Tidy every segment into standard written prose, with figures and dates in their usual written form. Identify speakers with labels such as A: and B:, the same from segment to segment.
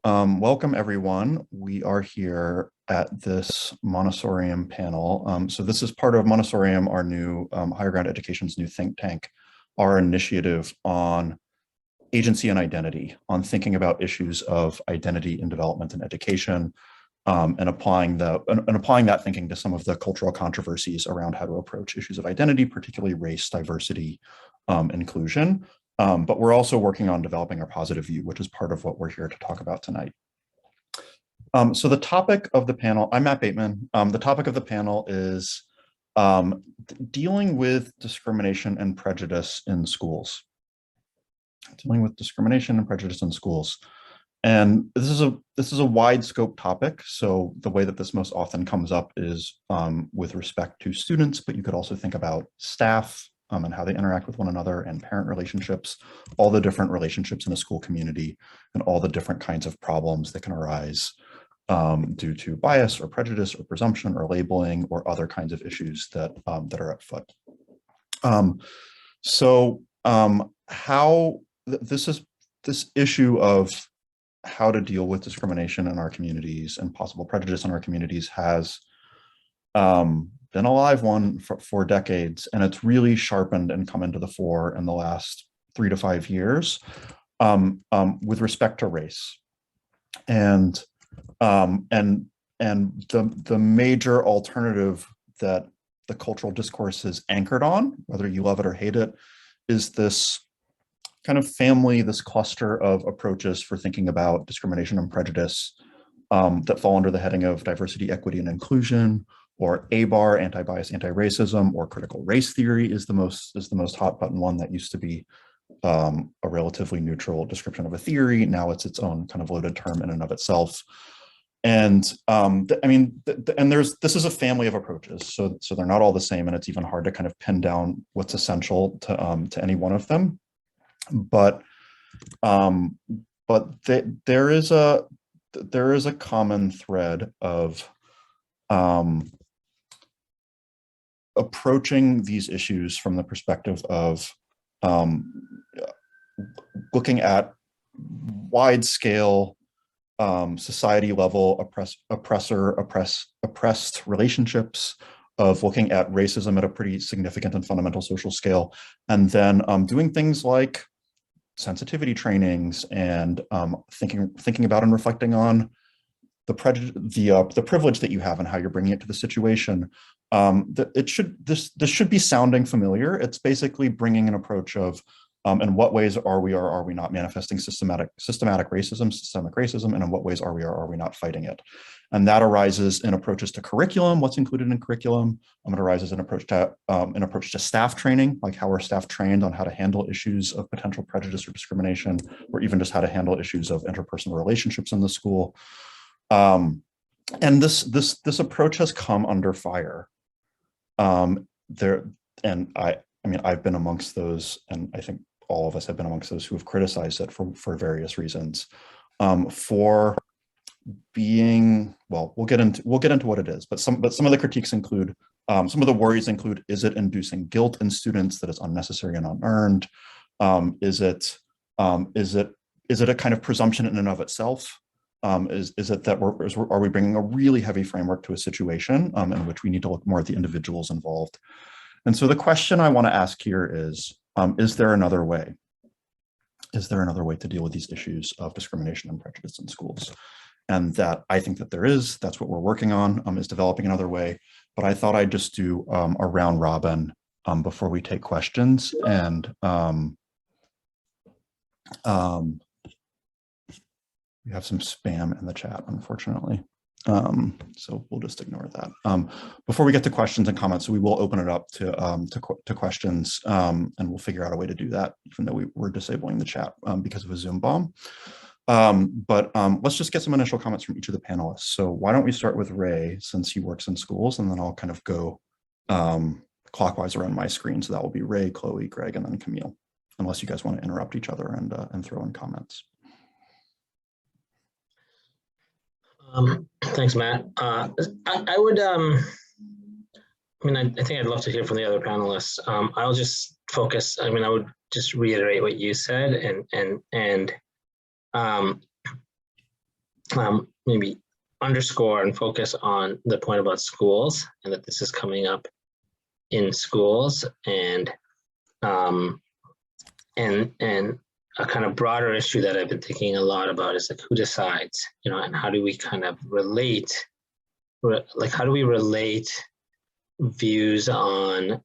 A: Welcome everyone. We are here at this Montessorium panel. So this is part of Montessorium, our new higher ground education's new think tank, our initiative on agency and identity, on thinking about issues of identity in development and education, and applying that thinking to some of the cultural controversies around how to approach issues of identity, particularly race, diversity, inclusion. But we're also working on developing our positive view, which is part of what we're here to talk about tonight. So the topic of the panel, I'm Matt Bateman. The topic of the panel is dealing with discrimination and prejudice in schools. Dealing with discrimination and prejudice in schools. And this is a wide scope topic. So the way that this most often comes up is with respect to students, but you could also think about staff, and how they interact with one another, and parent relationships, all the different relationships in a school community, and all the different kinds of problems that can arise due to bias or prejudice or presumption or labeling or other kinds of issues that are at foot. This issue of how to deal with discrimination in our communities and possible prejudice in our communities has been a live one for decades, and it's really sharpened and come into the fore in the last 3 to 5 years with respect to race. And the major alternative that the cultural discourse is anchored on, whether you love it or hate it, is this kind of family, this cluster of approaches for thinking about discrimination and prejudice that fall under the heading of diversity, equity, and inclusion, or ABAR, anti-bias, anti-racism, or critical race theory is the most hot button one. That used to be a relatively neutral description of a theory. Now it's its own kind of loaded term in and of itself. And this is a family of approaches, so they're not all the same, and it's even hard to kind of pin down what's essential to any one of them. But there is a common thread of approaching these issues from the perspective of looking at wide-scale, society-level oppressed relationships, of looking at racism at a pretty significant and fundamental social scale, and then doing things like sensitivity trainings and thinking about and reflecting on the privilege that you have and how you're bringing it to the situation. This should be sounding familiar. It's basically bringing an approach of in what ways are we or are we not manifesting systemic racism, and in what ways are we or are we not fighting it. And that arises in approaches to curriculum, what's included in curriculum. It arises in approach to staff training, like how are staff trained on how to handle issues of potential prejudice or discrimination, or even just how to handle issues of interpersonal relationships in the school. And this approach has come under fire. I've been amongst those, and I think all of us have been amongst those who have criticized it for various reasons. For being, well, we'll get into what it is, but some of the critiques include, some of the worries include: is it inducing guilt in students that is unnecessary and unearned? Is it a kind of presumption in and of itself? Is it that are we bringing a really heavy framework to a situation in which we need to look more at the individuals involved? And so the question I want to ask here is there another way? Is there another way to deal with these issues of discrimination and prejudice in schools? And that I think that there is. That's what we're working on, is developing another way. But I thought I'd just do a round robin before we take questions. And we have some spam in the chat, unfortunately. So we'll just ignore that. Before we get to questions and comments, so we will open it up to questions, and we'll figure out a way to do that, even though we're disabling the chat because of a Zoom bomb. But let's just get some initial comments from each of the panelists. So why don't we start with Ray, since he works in schools, and then I'll kind of go clockwise around my screen. So that will be Ray, Chloe, Greg, and then Camille, unless you guys want to interrupt each other and throw in comments.
B: Thanks, Matt. I would, I think I'd love to hear from the other panelists. I'll just focus. I would just reiterate what you said, and maybe underscore and focus on the point about schools, and that this is coming up in schools, and a kind of broader issue that I've been thinking a lot about is like, who decides, and how do we kind of relate, like how do we relate views on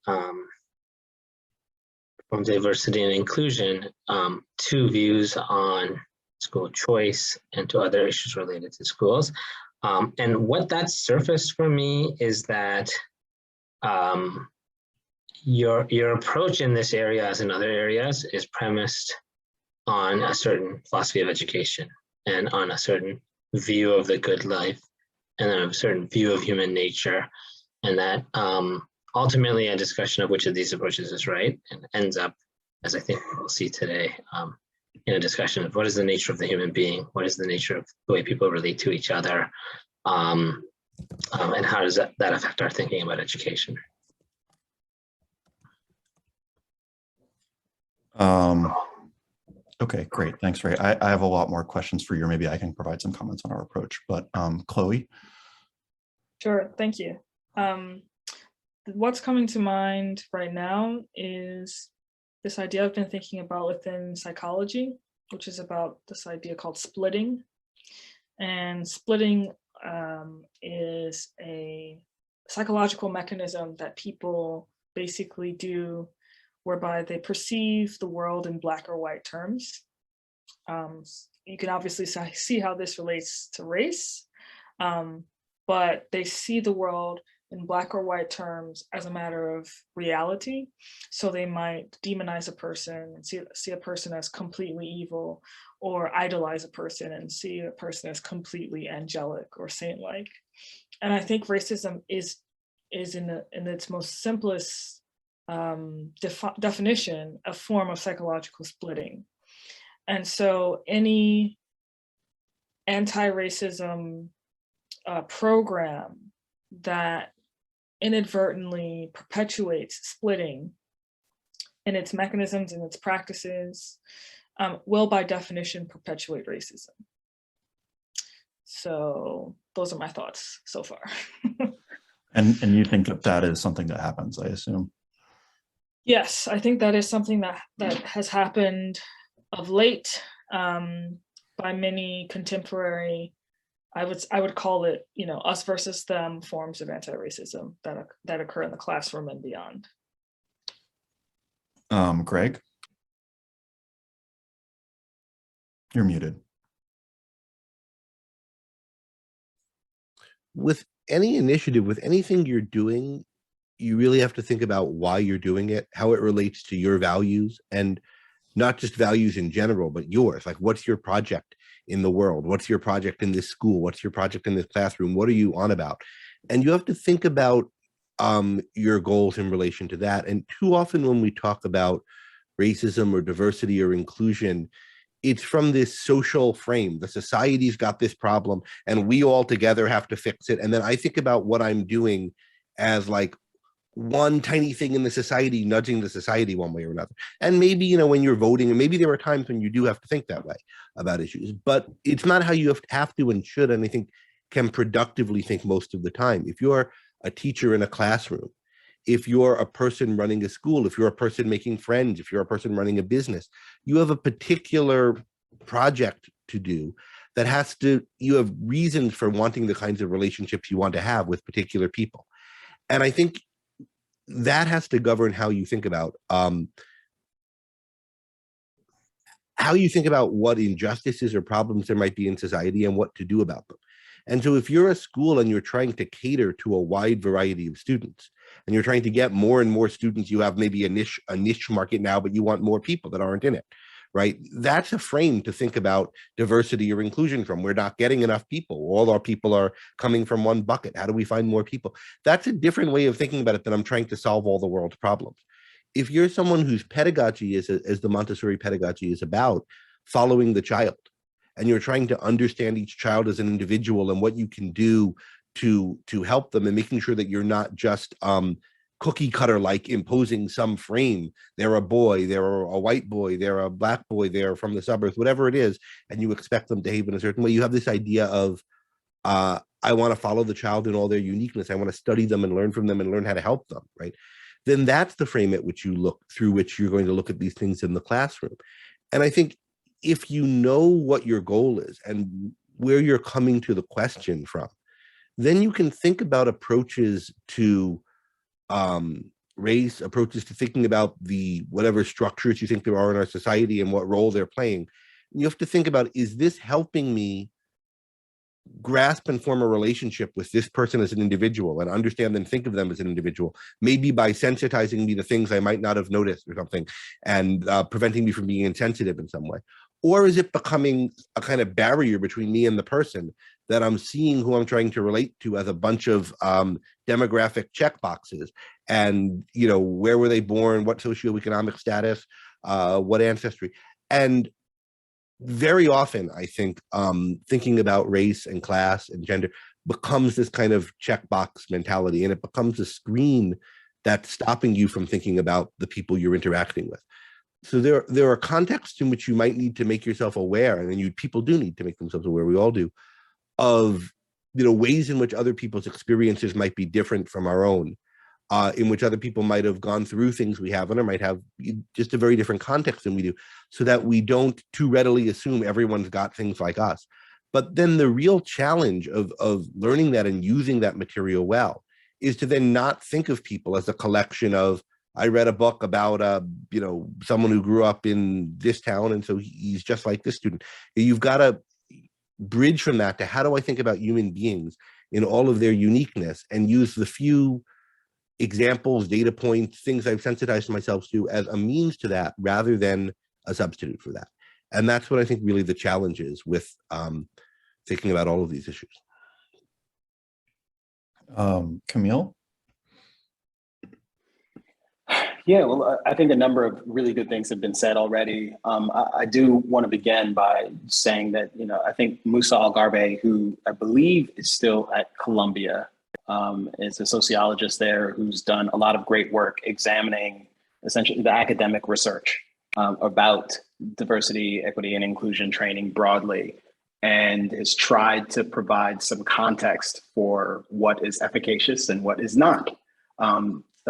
B: from diversity and inclusion to views on school choice and to other issues related to schools. And what that surfaced for me is that your approach in this area, as in other areas, is premised on a certain philosophy of education and on a certain view of the good life and a certain view of human nature, and that ultimately a discussion of which of these approaches is right and ends up, as I think we'll see today, in a discussion of what is the nature of the human being, what is the nature of the way people relate to each other, and how does that affect our thinking about education.
A: Okay, great. Thanks, Ray. I have a lot more questions for you. Maybe I can provide some comments on our approach, but Chloe?
C: Sure, thank you. What's coming to mind right now is this idea I've been thinking about within psychology, which is about this idea called splitting. And splitting is a psychological mechanism that people basically do whereby they perceive the world in black or white terms. You can obviously see how this relates to race, but they see the world in black or white terms as a matter of reality. So they might demonize a person and see a person as completely evil, or idolize a person and see a person as completely angelic or saint-like. And I think racism is in its most simplest definition a form of psychological splitting. And so any anti-racism program that inadvertently perpetuates splitting in its mechanisms and its practices will by definition perpetuate racism. So those are my thoughts so far.
A: And you think that is something that happens, I assume?
C: Yes, I think that is something that has happened of late by many contemporary, I would call it, us versus them forms of anti-racism that occur in the classroom and beyond.
A: Greg? You're muted.
D: With any initiative, with anything you're doing, you really have to think about why you're doing it, how it relates to your values, and not just values in general, but yours. Like, what's your project in the world? What's your project in this school? What's your project in this classroom? What are you on about? And you have to think about your goals in relation to that. And too often when we talk about racism or diversity or inclusion, it's from this social frame. The society's got this problem and we all together have to fix it. And then I think about what I'm doing as like one tiny thing in the society, nudging the society one way or another. And maybe, when you're voting, and maybe there are times when you do have to think that way about issues, but it's not how you have to and should, and I think can productively think most of the time. If you're a teacher in a classroom, if you're a person running a school, if you're a person making friends, if you're a person running a business, you have a particular project to do that you have reasons for wanting the kinds of relationships you want to have with particular people. And I think that has to govern how you think about what injustices or problems there might be in society and what to do about them. And so if you're a school and you're trying to cater to a wide variety of students, and you're trying to get more and more students, you have maybe a niche market now, but you want more people that aren't in it, right? That's a frame to think about diversity or inclusion from. We're not getting enough people. All our people are coming from one bucket. How do we find more people? That's a different way of thinking about it than I'm trying to solve all the world's problems. If you're someone whose pedagogy is, as the Montessori pedagogy is about, following the child, and you're trying to understand each child as an individual and what you can do to help them, and making sure that you're not just cookie cutter, like imposing some frame. They're a boy, they're a white boy, they're a black boy, they're from the suburbs, whatever it is, and you expect them to behave in a certain way. You have this idea of, I want to follow the child in all their uniqueness. I want to study them and learn from them and learn how to help them, right? Then that's the frame at which you look, through which you're going to look at these things in the classroom. And I think if you know what your goal is and where you're coming to the question from, then you can think about approaches to race, approaches to thinking about the whatever structures you think there are in our society and what role they're playing. You have to think about, is this helping me grasp and form a relationship with this person as an individual and understand and think of them as an individual, maybe by sensitizing me to things I might not have noticed or something, and preventing me from being insensitive in some way? Or is it becoming a kind of barrier between me and the person, that I'm seeing who I'm trying to relate to as a bunch of demographic checkboxes, and, you know, where were they born, what socioeconomic status, what ancestry? And very often, I think, thinking about race and class and gender becomes this kind of checkbox mentality, and it becomes a screen that's stopping you from thinking about the people you're interacting with. So there are contexts in which you might need to make yourself aware, and then people do need to make themselves aware, we all do, of, you know, ways in which other people's experiences might be different from our own, in which other people might have gone through things we haven't, or might have just a very different context than we do, so that we don't too readily assume everyone's got things like us. But then the real challenge of learning that and using that material well is to then not think of people as a collection of, I read a book about, you know, someone who grew up in this town, and so he's just like this student. You've got to bridge from that to, how do I think about human beings in all of their uniqueness, and use the few examples, data points, things I've sensitized myself to as a means to that, rather than a substitute for that. And that's what I think really the challenge is with thinking about all of these issues.
A: Camille?
E: Yeah, well, I think a number of really good things have been said already. I do want to begin by saying that, you know, I think Musa Al-Garbe, who I believe is still at Columbia, is a sociologist there who's done a lot of great work examining essentially the academic research about diversity, equity, and inclusion training broadly, and has tried to provide some context for what is efficacious and what is not.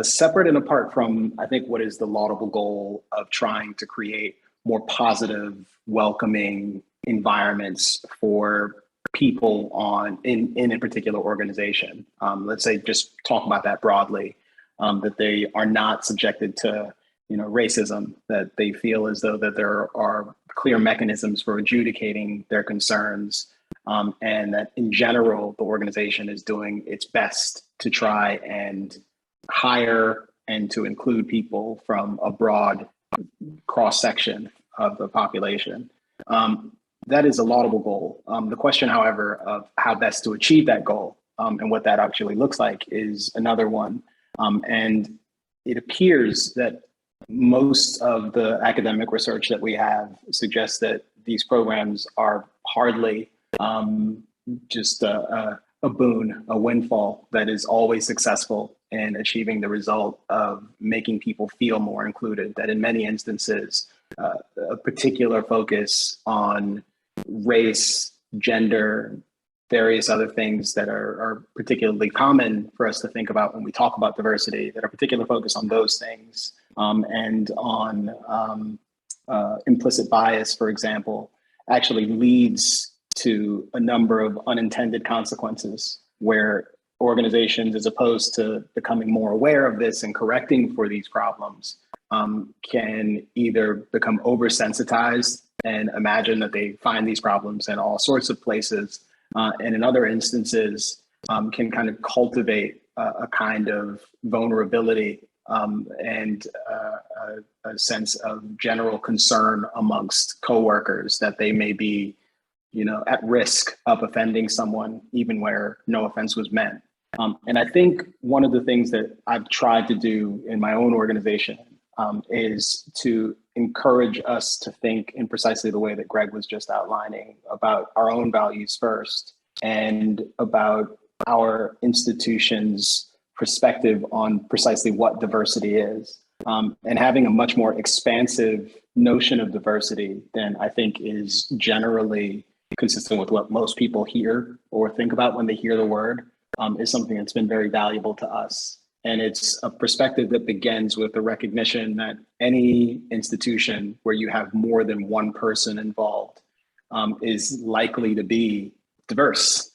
E: Separate and apart from, I think, what is the laudable goal of trying to create more positive, welcoming environments for people in a particular organization. Let's say, just talk about that broadly, that they are not subjected to, you know, racism, that they feel as though that there are clear mechanisms for adjudicating their concerns, and that in general, the organization is doing its best to try and hire and to include people from a broad cross-section of the population. That is a laudable goal. The question, however, of how best to achieve that goal and what that actually looks like is another one. And it appears that most of the academic research that we have suggests that these programs are hardly just a boon, a windfall that is always successful in achieving the result of making people feel more included, that in many instances, a particular focus on race, gender, various other things that are particularly common for us to think about when we talk about diversity, that are particular focus on those things, and on implicit bias, for example, actually leads to a number of unintended consequences where organizations, as opposed to becoming more aware of this and correcting for these problems, can either become oversensitized and imagine that they find these problems in all sorts of places, and in other instances can kind of cultivate a kind of vulnerability and a sense of general concern amongst coworkers that they may be, you know, at risk of offending someone, even where no offense was meant. And I think one of the things that I've tried to do in my own organization is to encourage us to think in precisely the way that Greg was just outlining, about our own values first, and about our institutions' perspective on precisely what diversity is, and having a much more expansive notion of diversity than I think is generally consistent with what most people hear or think about when they hear the word, is something that's been very valuable to us. And it's a perspective that begins with the recognition that any institution where you have more than one person involved is likely to be diverse.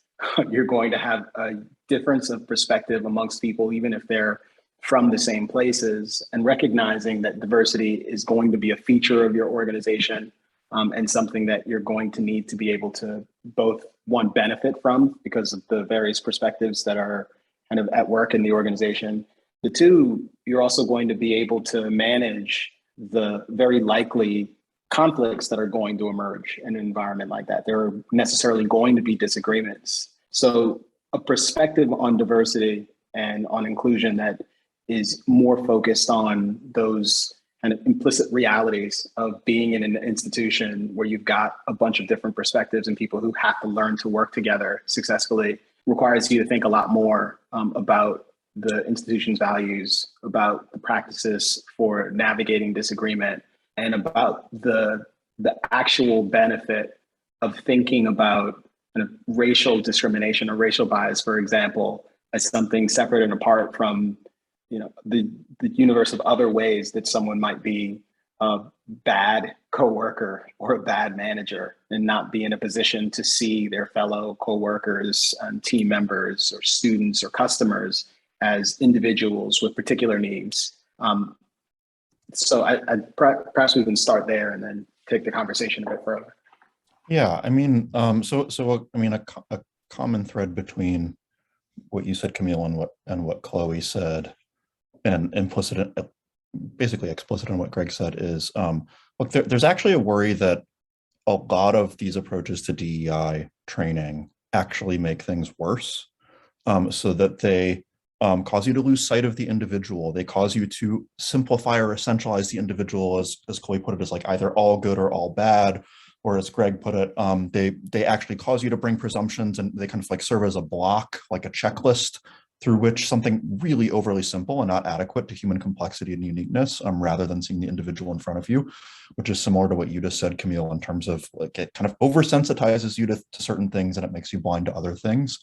E: You're going to have a difference of perspective amongst people, even if they're from the same places, and recognizing that diversity is going to be a feature of your organization, and something that you're going to need to be able to both, one, benefit from because of the various perspectives that are kind of at work in the organization. The two, you're also going to be able to manage the very likely conflicts that are going to emerge in an environment like that. There are necessarily going to be disagreements. So a perspective on diversity and on inclusion that is more focused on those kind of implicit realities of being in an institution where you've got a bunch of different perspectives and people who have to learn to work together successfully requires you to think a lot more about the institution's values, about the practices for navigating disagreement, and about the actual benefit of thinking about kind of racial discrimination or racial bias, for example, as something separate and apart from, the universe of other ways that someone might be a bad coworker or a bad manager and not be in a position to see their fellow coworkers and team members or students or customers as individuals with particular needs. So perhaps we can start there and then take the conversation a bit further.
A: Yeah, I mean, a common thread between what you said, Camille, and what Chloe said, and basically explicit in what Greg said, is look, there's actually a worry that a lot of these approaches to DEI training actually make things worse, so that they cause you to lose sight of the individual. They cause you to simplify or essentialize the individual, as Chloe put it, as like either all good or all bad, or as Greg put it, they actually cause you to bring presumptions, and they kind of like serve as a block, like a checklist, through which something really overly simple and not adequate to human complexity and uniqueness, rather than seeing the individual in front of you, which is similar to what you just said, Camille, in terms of like it kind of oversensitizes you to certain things and it makes you blind to other things.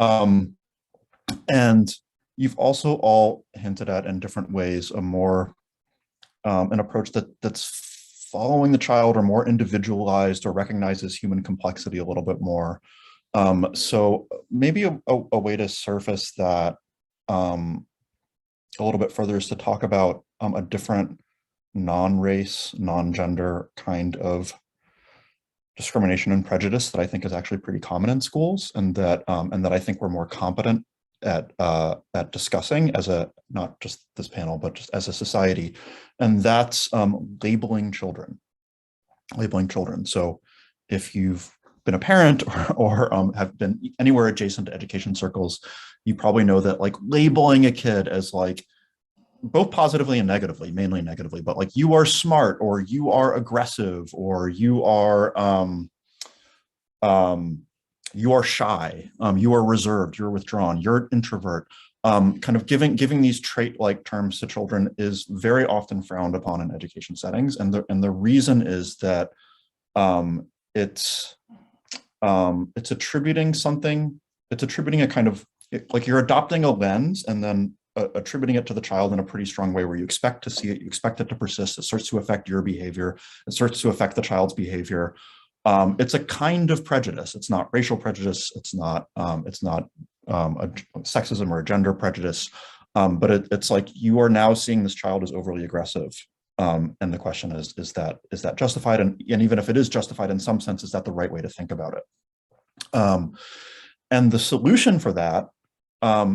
A: And you've also all hinted at in different ways a more an approach that's following the child or more individualized or recognizes human complexity a little bit more. So maybe a way to surface that a little bit further is to talk about a different non-race, non-gender kind of discrimination and prejudice that I think is actually pretty common in schools, and that I think we're more competent at discussing as not just this panel, but just as a society, and that's labeling children. So if you've been a parent or have been anywhere adjacent to education circles, you probably know that like labeling a kid as like both positively and negatively, mainly negatively, but like you are smart or you are aggressive or you are shy, you are reserved, you're withdrawn, you're an introvert. Kind of giving these trait-like terms to children is very often frowned upon in education settings, and the reason is that it's attributing something. It's attributing a kind of like you're adopting a lens and then attributing it to the child in a pretty strong way, where you expect to see it, you expect it to persist. It starts to affect your behavior. It starts to affect the child's behavior. It's a kind of prejudice. It's not racial prejudice. It's not a sexism or a gender prejudice. But it's like you are now seeing this child as overly aggressive. And the question is that justified? And even if it is justified in some sense, is that the right way to think about it? And the solution for that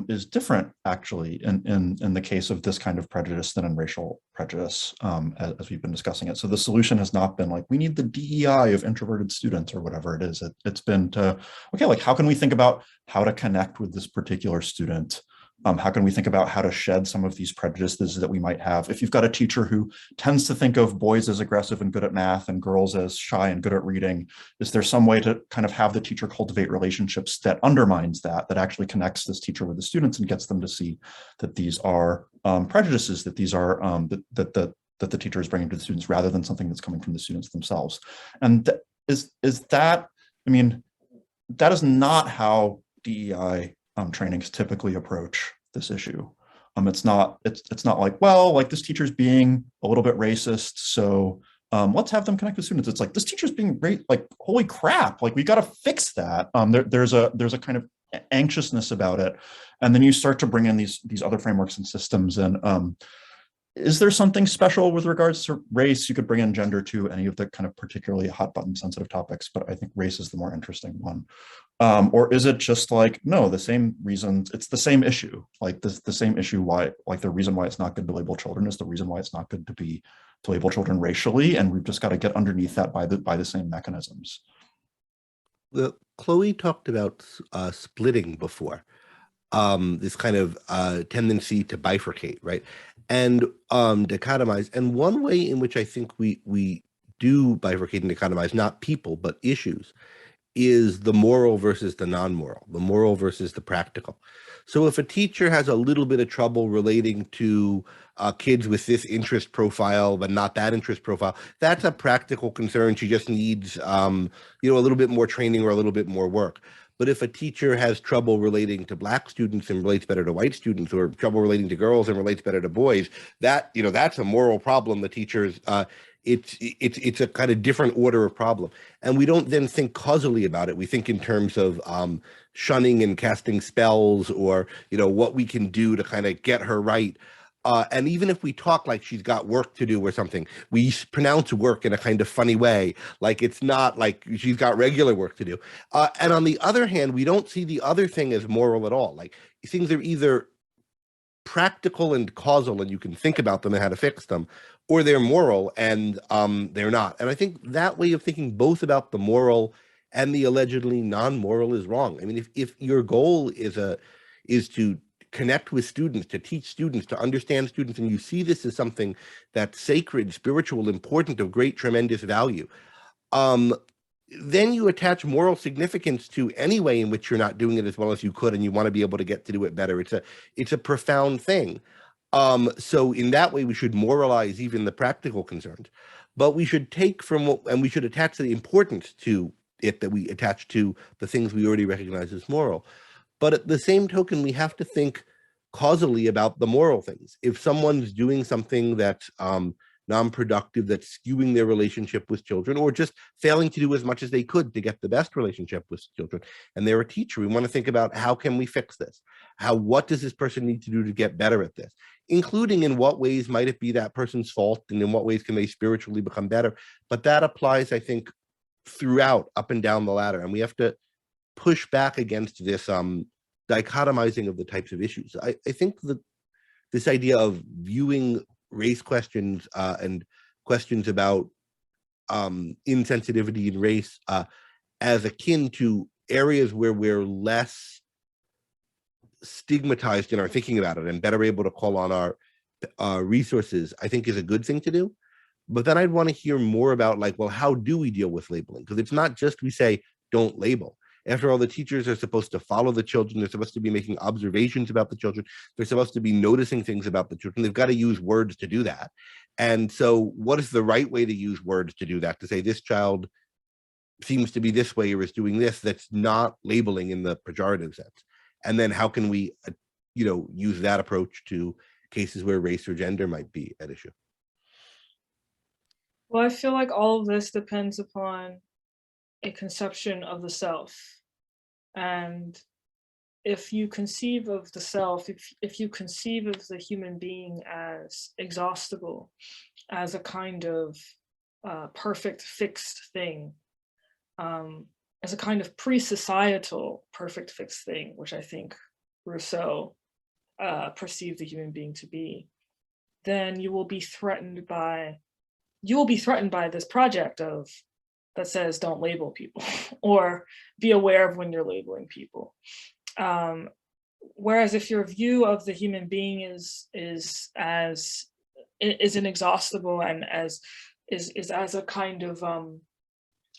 A: is different, actually, in the case of this kind of prejudice than in racial prejudice, as we've been discussing it. So the solution has not been like, we need the DEI of introverted students or whatever it is. It's been to, okay, like how can we think about how to connect with this particular student How can we think about how to shed some of these prejudices that we might have? If you've got a teacher who tends to think of boys as aggressive and good at math and girls as shy and good at reading, is there some way to kind of have the teacher cultivate relationships that undermines that actually connects this teacher with the students and gets them to see that these are prejudices, that these are that the teacher is bringing to the students rather than something that's coming from the students themselves? And is that, I mean, that is not how DEI trainings typically approach this issue. It's not like, well, like this teacher's being a little bit racist, so let's have them connect with students. It's like, this teacher's being great, like, holy crap, like we got to fix that. There's a kind of anxiousness about it, and then you start to bring in these other frameworks and systems. And is there something special with regards to race? You could bring in gender to any of the kind of particularly hot button sensitive topics, but I think race is the more interesting one. Or is it just like, no, the same reasons, it's the same issue, like the same issue why, like the reason why it's not good to label children is the reason why it's not good to label children racially, and we've just got to get underneath that by the same mechanisms.
D: Well, Chloe talked about splitting before, this kind of tendency to bifurcate, right? And dichotomize. And one way in which I think we do bifurcate and dichotomize, not people, but issues, is the moral versus the non-moral, the moral versus the practical. So if a teacher has a little bit of trouble relating to kids with this interest profile, but not that interest profile, that's a practical concern. She just needs, a little bit more training or a little bit more work. But if a teacher has trouble relating to Black students and relates better to white students, or trouble relating to girls and relates better to boys, that's a moral problem. The teachers, it's a kind of different order of problem. And we don't then think causally about it. We think in terms of shunning and casting spells, or, what we can do to kind of get her right. And even if we talk like she's got work to do or something, we pronounce work in a kind of funny way, like it's not like she's got regular work to do. And on the other hand, we don't see the other thing as moral at all. Like, things are either practical and causal, and you can think about them and how to fix them, or they're moral and they're not. And I think that way of thinking both about the moral and the allegedly non-moral is wrong. I mean, if your goal is to connect with students, to teach students, to understand students, and you see this as something that's sacred, spiritual, important, of great, tremendous value, then you attach moral significance to any way in which you're not doing it as well as you could, and you want to be able to get to do it better. It's a profound thing. So in that way, we should moralize even the practical concerns, but we should take and we should attach the importance to it that we attach to the things we already recognize as moral. But at the same token, we have to think causally about the moral things. If someone's doing something that's non-productive, that's skewing their relationship with children, or just failing to do as much as they could to get the best relationship with children, and they're a teacher, we want to think about, how can we fix this? What does this person need to do to get better at this? Including in what ways might it be that person's fault, and in what ways can they spiritually become better? But that applies, I think, throughout, up and down the ladder. And we have to push back against this dichotomizing of the types of issues. I think that this idea of viewing race questions and questions about insensitivity in race as akin to areas where we're less stigmatized in our thinking about it and better able to call on our resources, I think is a good thing to do. But then I'd want to hear more about, like, well, how do we deal with labeling? Because it's not just we say, don't label. After all, the teachers are supposed to follow the children. They're supposed to be making observations about the children. They're supposed to be noticing things about the children. They've got to use words to do that. And so what is the right way to use words to do that? To say this child seems to be this way or is doing this, that's not labeling in the pejorative sense. And then how can we, use that approach to cases where race or gender might be at issue?
C: Well, I feel like all of this depends upon a conception of the self. And if you conceive of the self, if you conceive of the human being as exhaustible, as a kind of perfect fixed thing, as a kind of pre-societal perfect fixed thing, which I think Rousseau perceived the human being to be, then you will be threatened by this project that says don't label people or be aware of when you're labeling people. whereas if your view of the human being is inexhaustible and is as a kind of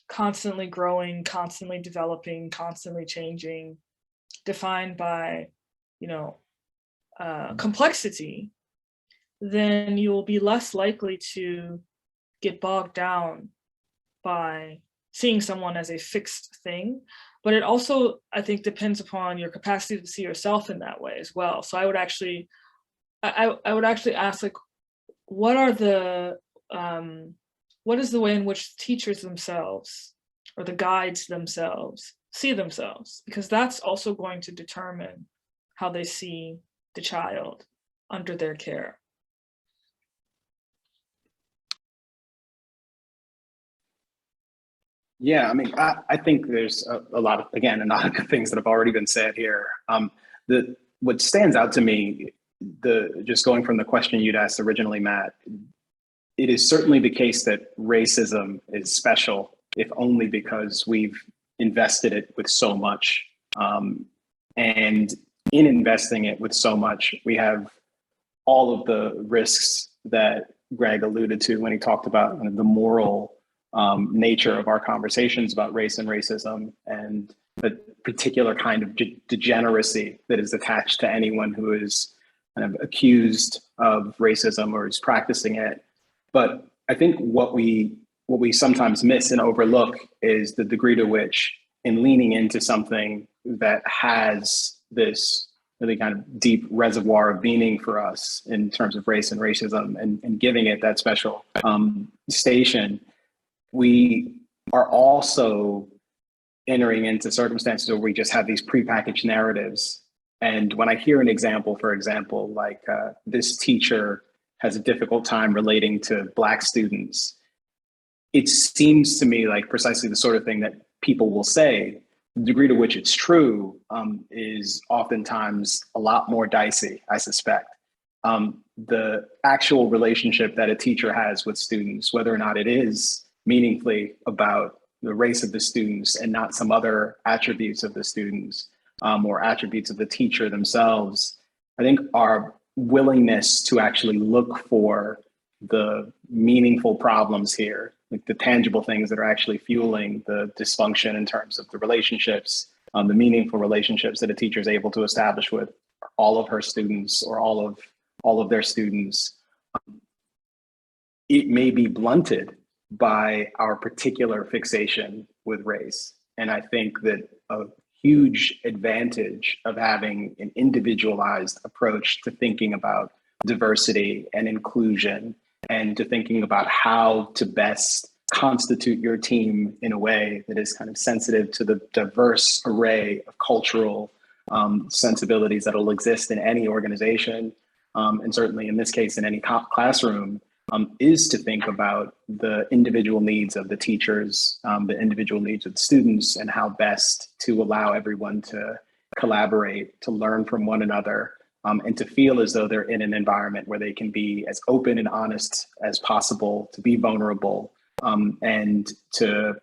C: constantly growing, constantly developing, constantly changing, defined by, you know, complexity, then you will be less likely to get bogged down by seeing someone as a fixed thing. But it also, I think, depends upon your capacity to see yourself in that way as well. So I would actually ask, like, what is the way in which teachers themselves or the guides themselves see themselves? Because that's also going to determine how they see the child under their care.
E: Yeah, I mean, I think there's a lot of good things that have already been said here. What stands out to me, just going from the question you'd asked originally, Matt, it is certainly the case that racism is special, if only because we've invested it with so much. And in investing it with so much, we have all of the risks that Greg alluded to when he talked about the moral nature of our conversations about race and racism, and the particular kind of degeneracy that is attached to anyone who is kind of accused of racism or is practicing it. But I think what we sometimes miss and overlook is the degree to which, in leaning into something that has this really kind of deep reservoir of meaning for us in terms of race and racism, and giving it that special station, we are also entering into circumstances where we just have these prepackaged narratives. And when I hear an example, for example, like this teacher has a difficult time relating to Black students, it seems to me like precisely the sort of thing that people will say. The degree to which it's true is oftentimes a lot more dicey, I suspect. The actual relationship that a teacher has with students, whether or not it is meaningfully about the race of the students and not some other attributes of the students or attributes of the teacher themselves, I think our willingness to actually look for the meaningful problems here, like the tangible things that are actually fueling the dysfunction in terms of the relationships, the meaningful relationships that a teacher is able to establish with all of her students or all of their students, it may be blunted by our particular fixation with race. And I think that a huge advantage of having an individualized approach to thinking about diversity and inclusion, and to thinking about how to best constitute your team in a way that is kind of sensitive to the diverse array of cultural sensibilities that will exist in any organization, and certainly in this case in any classroom, is to think about the individual needs of the teachers, the individual needs of the students, and how best to allow everyone to collaborate, to learn from one another, and to feel as though they're in an environment where they can be as open and honest as possible, to be vulnerable, and to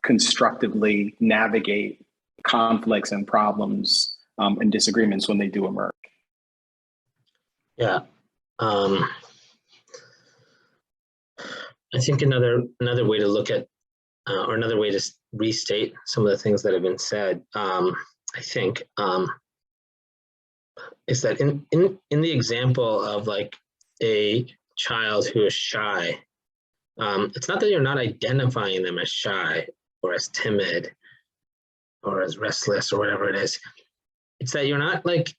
E: constructively navigate conflicts and problems and disagreements when they do emerge.
B: Yeah. I think another way to look at, or another way to restate some of the things that have been said, I think, is that in the example of like a child who is shy, it's not that you're not identifying them as shy or as timid or as restless or whatever it is. It's that you're not like,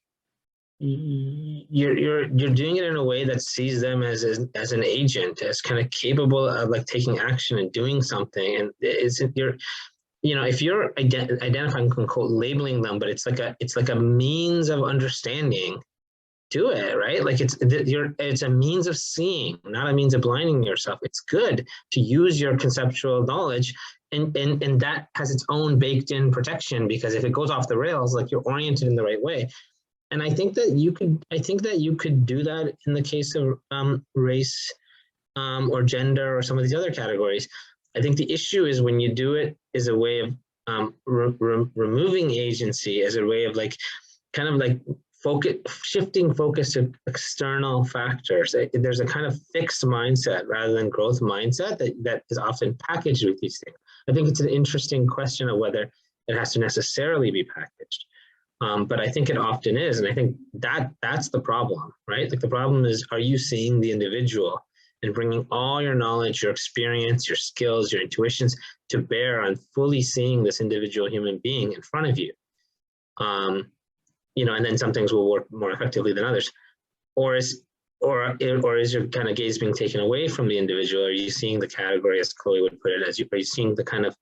B: you're doing it in a way that sees them as an agent, as kind of capable of like taking action and doing something. And isn't if you're identifying, quote, labeling them, but it's like a means of understanding, do it, right? Like it's a means of seeing, not a means of blinding yourself. It's good to use your conceptual knowledge, and that has its own baked in protection, because if it goes off the rails, like you're oriented in the right way. And I think that you could do that in the case of race or gender or some of these other categories. I think the issue is when you do it as a way of removing agency, as a way of like kind of like shifting focus to external factors. There's a kind of fixed mindset rather than growth mindset that is often packaged with these things. I think it's an interesting question of whether it has to necessarily be packaged. But I think it often is. And I think that's the problem, right? Like the problem is, are you seeing the individual and bringing all your knowledge, your experience, your skills, your intuitions to bear on fully seeing this individual human being in front of you? You know, and then some things will work more effectively than others. Or is your kind of gaze being taken away from the individual? Are you seeing the category, as Chloe would put it, are you seeing the kind of,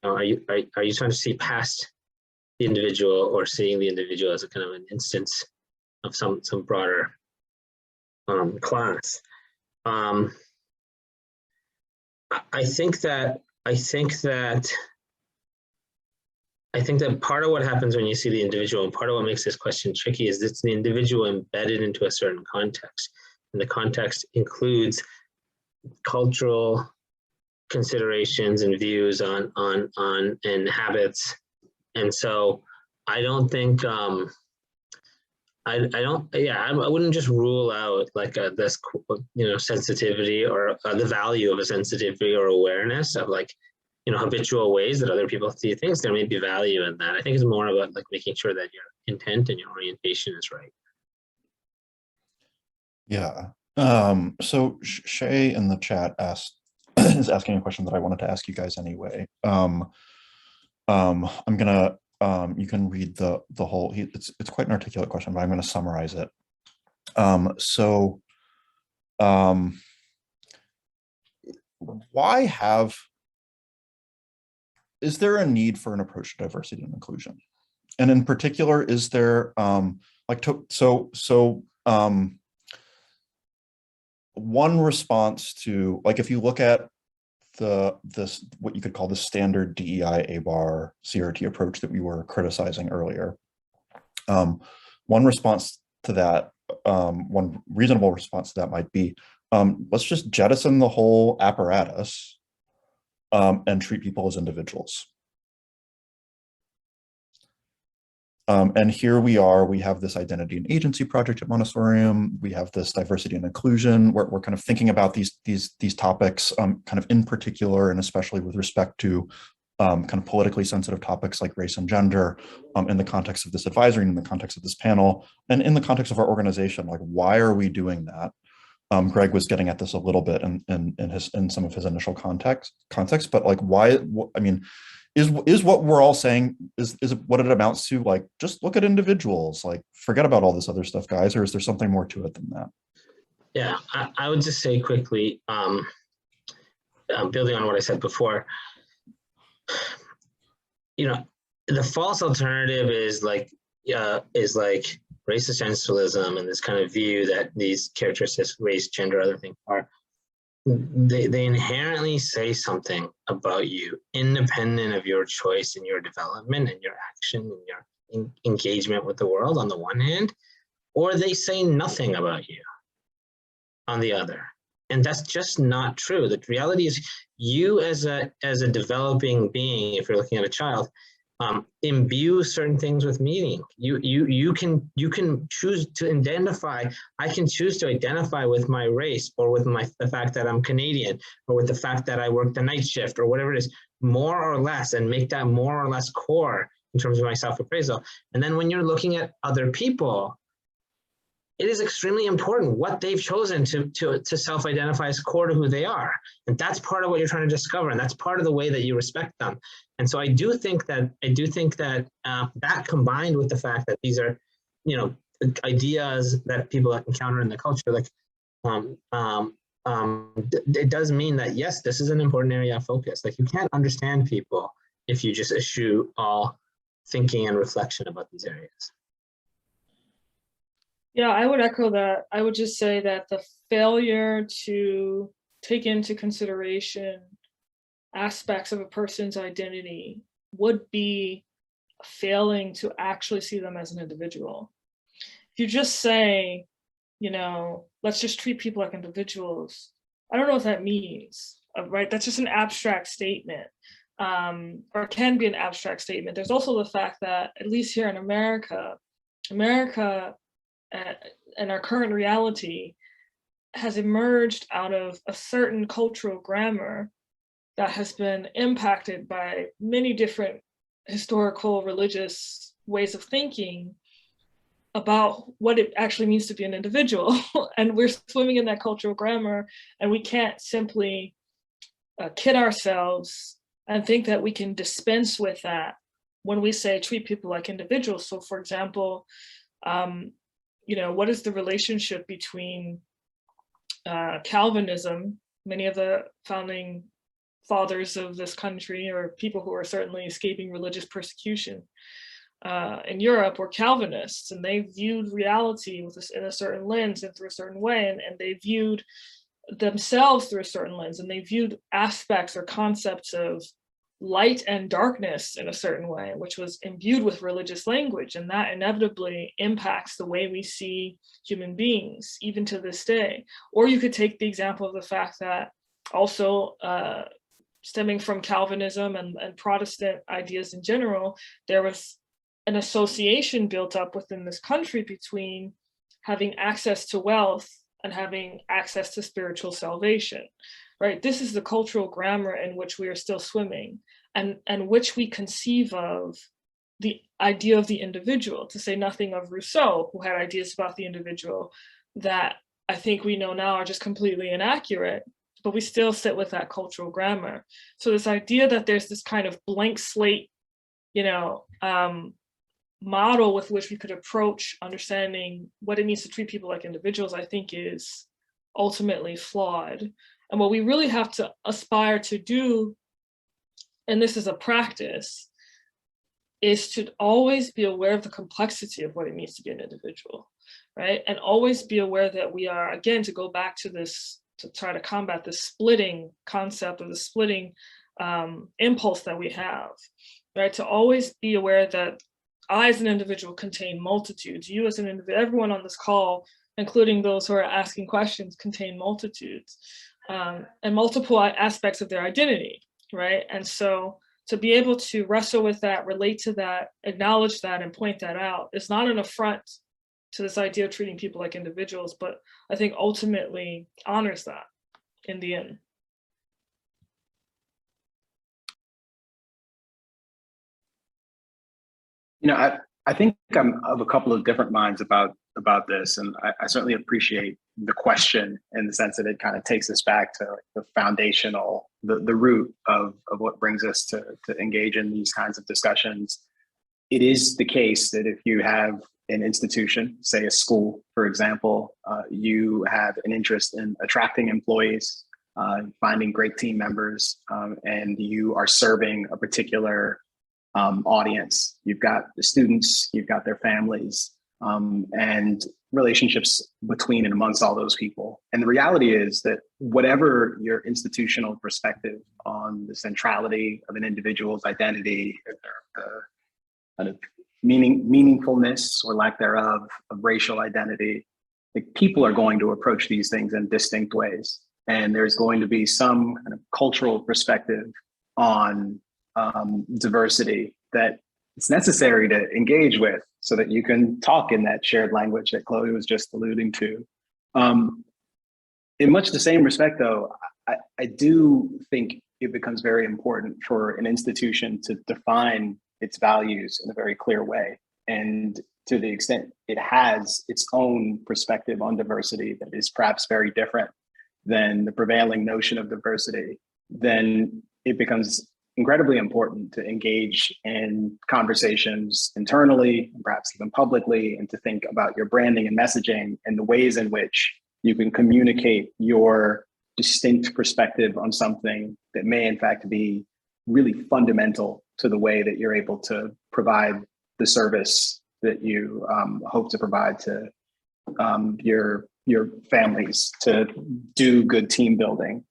B: are you trying to see past the individual, or seeing the individual as a kind of an instance of some broader class? I think that part of what happens when you see the individual, and part of what makes this question tricky, is it's the individual embedded into a certain context, and the context includes cultural considerations and views on and habits. And so I don't think I wouldn't just rule out like this, you know, sensitivity or the value of a sensitivity or awareness of, like, you know, habitual ways that other people see things. There may be value in that. I think it's more about like making sure that your intent and your orientation is right.
A: Yeah. So Shay in the chat is asking a question that I wanted to ask you guys anyway. I'm gonna you can read the whole. It's quite an articulate question, but I'm going to summarize it. Is there a need for an approach to diversity and inclusion? And in particular, is there one response to, like, if you look at what you could call the standard DEI A-bar CRT approach that we were criticizing earlier, one response to that, one reasonable response to that might be, let's just jettison the whole apparatus and treat people as individuals. And here we have this identity and agency project at Montessorium. We have this diversity and inclusion. We're kind of thinking about these topics kind of in particular, and especially with respect to kind of politically sensitive topics like race and gender, in the context of this advisory, in the context of this panel, and in the context of our organization. Like, why are we doing that? Greg was getting at this a little bit in some of his initial context, but like, why? I mean, is what we're all saying, is what it amounts to, like, just look at individuals, like, forget about all this other stuff, guys, or is there something more to it than that?
B: Yeah, I would just say quickly, building on what I said before, you know, the false alternative is like racist essentialism, and this kind of view that these characteristics, race, gender, other things are, they inherently say something about you, independent of your choice and your development and your action and your engagement with the world on the one hand, or they say nothing about you on the other. And that's just not true. The reality is, you as a developing being, if you're looking at a child, imbue certain things with meaning. You can choose to identify. I can choose to identify with my race, or with the fact that I'm Canadian, or with the fact that I work the night shift, or whatever it is, more or less, and make that more or less core in terms of my self-appraisal. And then when you're looking at other people, it is extremely important what they've chosen to self-identify as core to who they are. And that's part of what you're trying to discover. And that's part of the way that you respect them. And so I do think that that combined with the fact that these are, you know, ideas that people encounter in the culture, like, it does mean that, yes, this is an important area of focus. Like, you can't understand people if you just eschew all thinking and reflection about these areas.
C: Yeah, I would echo that. I would just say that the failure to take into consideration aspects of a person's identity would be failing to actually see them as an individual. If you just say, you know, let's just treat people like individuals, I don't know what that means, right? That's just an abstract statement. or can be an abstract statement. There's also the fact that, at least here in America, and our current reality has emerged out of a certain cultural grammar that has been impacted by many different historical, religious ways of thinking about what it actually means to be an individual. And we're swimming in that cultural grammar, and we can't simply kid ourselves and think that we can dispense with that when we say treat people like individuals. So for example, what is the relationship between Calvinism? Many of the founding fathers of this country, or people who are certainly escaping religious persecution in Europe, were Calvinists, and they viewed reality in a certain lens and through a certain way, and they viewed themselves through a certain lens, and they viewed aspects or concepts of light and darkness in a certain way, which was imbued with religious language, and that inevitably impacts the way we see human beings, even to this day. Or you could take the example of the fact that also stemming from Calvinism and Protestant ideas in general, there was an association built up within this country between having access to wealth and having access to spiritual salvation, right? This is the cultural grammar in which we are still swimming, and which we conceive of the idea of the individual, to say nothing of Rousseau, who had ideas about the individual that I think we know now are just completely inaccurate, but we still sit with that cultural grammar. So this idea that there's this kind of blank slate, model with which we could approach understanding what it means to treat people like individuals, I think is ultimately flawed. And what we really have to aspire to do, and this is a practice, is to always be aware of the complexity of what it means to be an individual, right? And always be aware that we are, again, to go back to this, to try to combat the splitting concept, or the splitting impulse that we have, right? To always be aware that I as an individual contain multitudes, you as an individual, everyone on this call, including those who are asking questions, contain multitudes and multiple aspects of their identity, right? And so to be able to wrestle with that, relate to that, acknowledge that, and point that out is not an affront to this idea of treating people like individuals, but I think ultimately honors that in the end.
E: I think I'm of a couple of different minds about this, and I certainly appreciate the question in the sense that it kind of takes us back to the foundational, the root of what brings us to engage in these kinds of discussions. It is the case that if you have an institution, say a school, for example, you have an interest in attracting employees, finding great team members, and you are serving a particular audience. You've got the students, you've got their families, and relationships between and amongst all those people. And the reality is that whatever your institutional perspective on the centrality of an individual's identity, kind of meaningfulness or lack thereof of racial identity, like, people are going to approach these things in distinct ways. And there's going to be some kind of cultural perspective on diversity that it's necessary to engage with so that you can talk in that shared language that Chloe was just alluding to. In much the same respect, though, I do think it becomes very important for an institution to define its values in a very clear way. And to the extent it has its own perspective on diversity that is perhaps very different than the prevailing notion of diversity, then it becomes incredibly important to engage in conversations internally, and perhaps even publicly, and to think about your branding and messaging and the ways in which you can communicate your distinct perspective on something that may in fact be really fundamental to the way that you're able to provide the service that you hope to provide to your families, to do good team building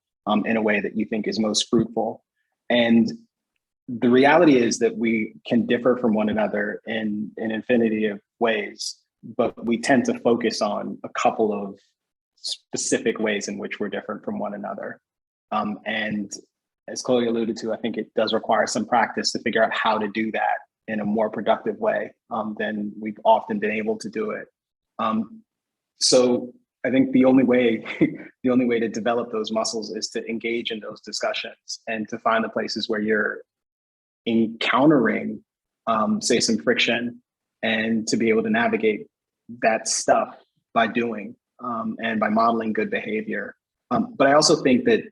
E: in a way that you think is most fruitful. And the reality is that we can differ from one another in an infinity of ways, but we tend to focus on a couple of specific ways in which we're different from one another. And as Chloe alluded to, I think it does require some practice to figure out how to do that in a more productive way than we've often been able to do it. So I think the only way to develop those muscles is to engage in those discussions and to find the places where you're encountering, say, some friction, and to be able to navigate that stuff by doing and by modeling good behavior. But I also think that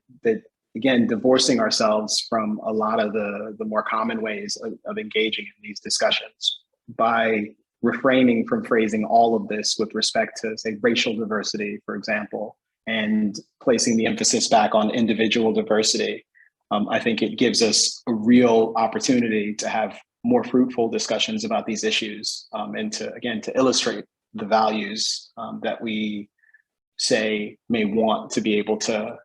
E: again, divorcing ourselves from a lot of the more common ways of engaging in these discussions by refraining from phrasing all of this with respect to, say, racial diversity, for example, and placing the emphasis back on individual diversity. I think it gives us a real opportunity to have more fruitful discussions about these issues and to, again, to illustrate the values that we say may want to be able to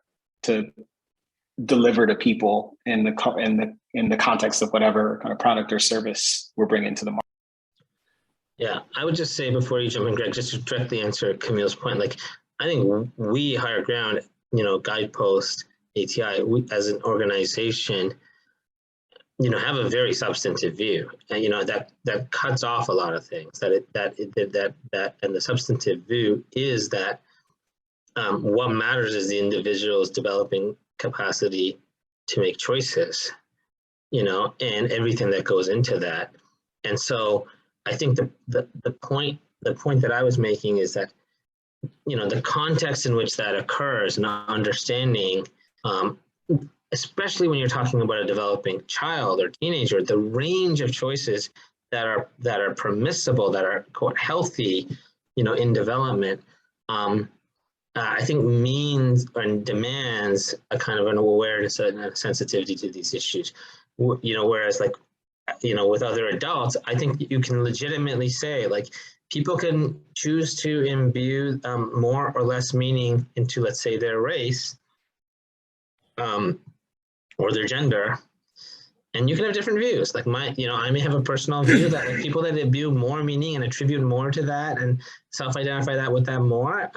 E: deliver to people in the context of whatever kind of product or service we're bringing to the market.
B: Yeah, I would just say before you jump in, Greg, just to directly answer Camille's point, like, I think we, Higher Ground, Guidepost, ATI, we, as an organization, have a very substantive view, and that cuts off a lot of things. And the substantive view is that what matters is the individual's developing capacity to make choices, and everything that goes into that. And so I think the point that I was making is that, the context in which that occurs and understanding, especially when you're talking about a developing child or teenager, the range of choices that are permissible, that are, quote, healthy, in development, I think means and demands a kind of an awareness and a sensitivity to these issues. Whereas, like, with other adults, I think you can legitimately say, like, people can choose to imbue more or less meaning into, let's say, their race or their gender, and you can have different views. Like I may have a personal view that, like, people that imbue more meaning and attribute more to that and self-identify that with that more,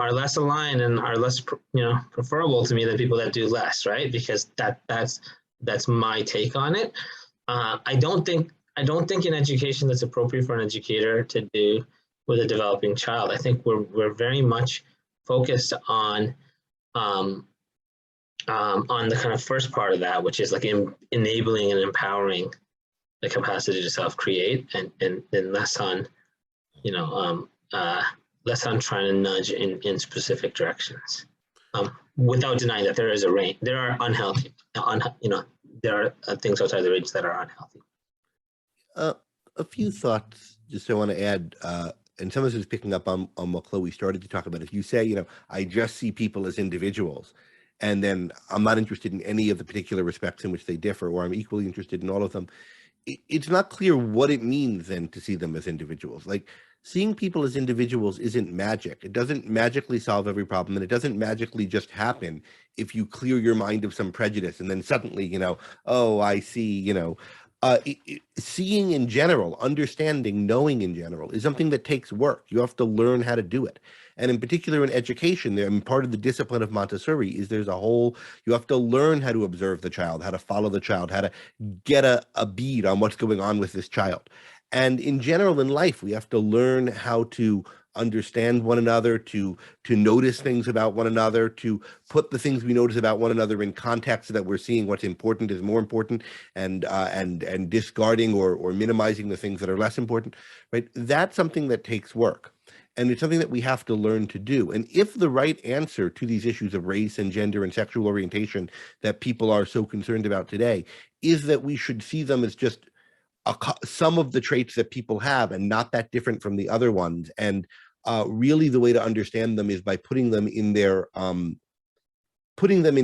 B: are less aligned and are less, preferable to me than people that do less, right? Because that's my take on it. I don't think in education that's appropriate for an educator to do with a developing child. I think we're very much focused on the kind of first part of that, which is like enabling and empowering the capacity to self-create, and less on, less on trying to nudge in specific directions, without denying that there is a range. There are unhealthy, there are things outside the range that are unhealthy.
D: A few thoughts just I want to add, and some of this is picking up on what Chloe started to talk about. If you say, I just see people as individuals, and then I'm not interested in any of the particular respects in which they differ, or I'm equally interested in all of them, it's not clear what it means then to see them as individuals. Like, seeing people as individuals isn't magic. It doesn't magically solve every problem, and it doesn't magically just happen if you clear your mind of some prejudice and then suddenly, oh, I see, seeing in general, understanding, knowing in general is something that takes work. You have to learn how to do it. And in particular in education, part of the discipline of Montessori is you have to learn how to observe the child, how to follow the child, how to get a bead on what's going on with this child. And in general in life, we have to learn how to understand one another, to notice things about one another, to put the things we notice about one another in context so that we're seeing what's important is more important, and discarding or minimizing the things that are less important, right? That's something that takes work. And it's something that we have to learn to do. And if the right answer to these issues of race and gender and sexual orientation that people are so concerned about today is that we should see them as just some of the traits that people have and not that different from the other ones, and really the way to understand them is by putting them in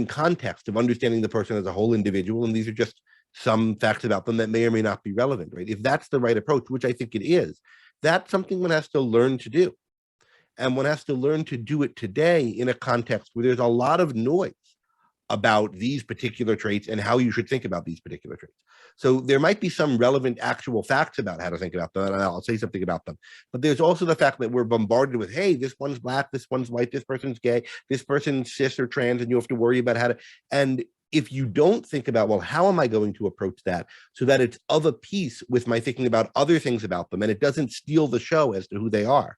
D: context of understanding the person as a whole individual, and these are just some facts about them that may or may not be relevant, right? If that's the right approach, which I think it is, that's something one has to learn to do, and one has to learn to do it today in a context where there's a lot of noise about these particular traits and how you should think about these particular traits. So there might be some relevant actual facts about how to think about them, and I'll say something about them. But there's also the fact that we're bombarded with, hey, this one's black, this one's white, this person's gay, this person's cis or trans, and you have to worry about how to, and if you don't think about, well, how am I going to approach that so that it's of a piece with my thinking about other things about them and it doesn't steal the show as to who they are,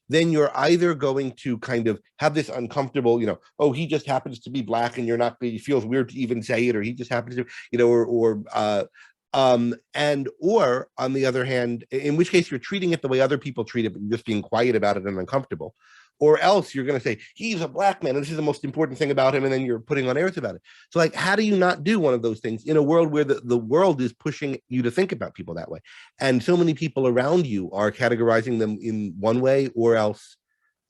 D: then you're either going to kind of have this uncomfortable, oh, he just happens to be black and you're not, it feels weird to even say it, or he just happens to, or on the other hand, in which case you're treating it the way other people treat it, but you're just being quiet about it and uncomfortable. Or else you're going to say, he's a black man, and this is the most important thing about him, and then you're putting on airs about it. So like, how do you not do one of those things in a world where the world is pushing you to think about people that way? And so many people around you are categorizing them in one way or else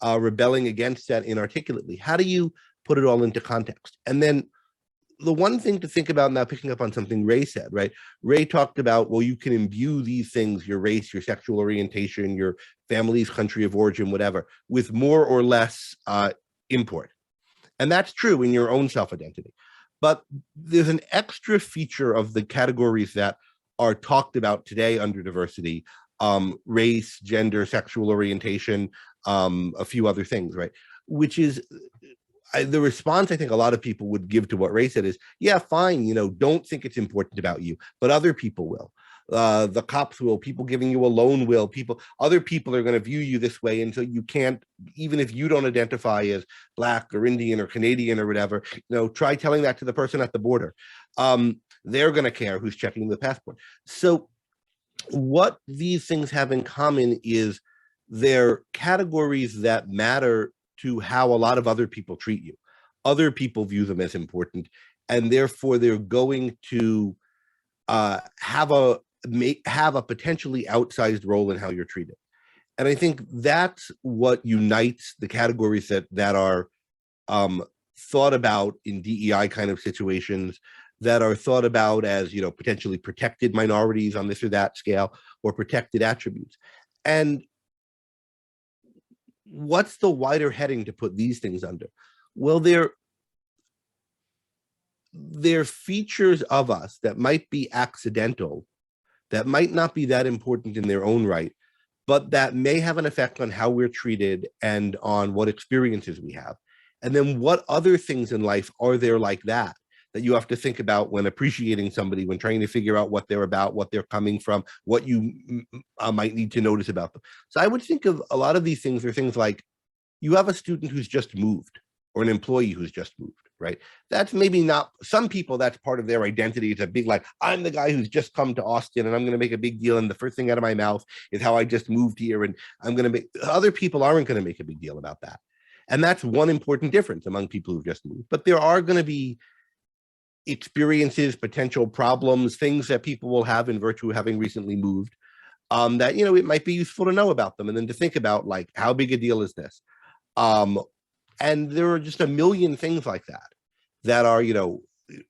D: rebelling against that inarticulately. How do you put it all into context? And then the one thing to think about now, picking up on something Ray said, right? Ray talked about, well, you can imbue these things, your race, your sexual orientation, your family's country of origin, whatever, with more or less import. And that's true in your own self-identity. But there's an extra feature of the categories that are talked about today under diversity, race, gender, sexual orientation, a few other things, right? Which is, the response I think a lot of people would give to what Ray said is, yeah, fine, don't think it's important about you, but other people will. The cops will, people giving you a loan will, other people are going to view you this way. And so you can't, even if you don't identify as black or Indian or Canadian or whatever, try telling that to the person at the border. They're going to care who's checking the passport. So what these things have in common is they're categories that matter to how a lot of other people treat you. Other people view them as important, and therefore they're going to have a potentially outsized role in how you're treated. And I think that's what unites the categories that are thought about in DEI kind of situations, that are thought about as, potentially protected minorities on this or that scale, or protected attributes. And what's the wider heading to put these things under? Well, they're features of us that might be accidental, that might not be that important in their own right, but that may have an effect on how we're treated and on what experiences we have. And then what other things in life are there like that you have to think about when appreciating somebody, when trying to figure out what they're about, what they're coming from, what you might need to notice about them. So I would think of a lot of these things are things like, you have a student who's just moved, or an employee who's just moved, right? That's maybe not, some people, that's part of their identity. It's a big, like, I'm the guy who's just come to Austin and I'm going to make a big deal. And the first thing out of my mouth is how I just moved here. And I'm going to make, other people aren't going to make a big deal about that. And that's one important difference among people who've just moved. But there are going to be experiences, potential problems, things that people will have in virtue of having recently moved, that, it might be useful to know about them. And then to think about, like, how big a deal is this? And there are just a million things like that are,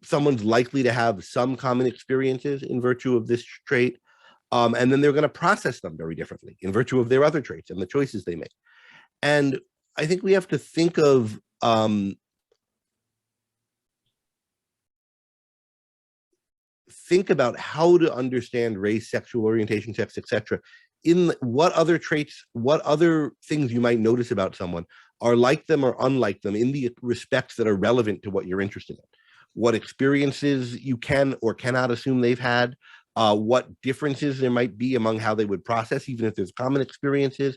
D: someone's likely to have some common experiences in virtue of this trait. And then they're going to process them very differently in virtue of their other traits and the choices they make. And I think we have to think of about how to understand race, sexual orientation, sex, etc. In what other traits, what other things you might notice about someone are like them or unlike them in the respects that are relevant to what you're interested in. What experiences you can or cannot assume they've had, what differences there might be among how they would process, even if there's common experiences.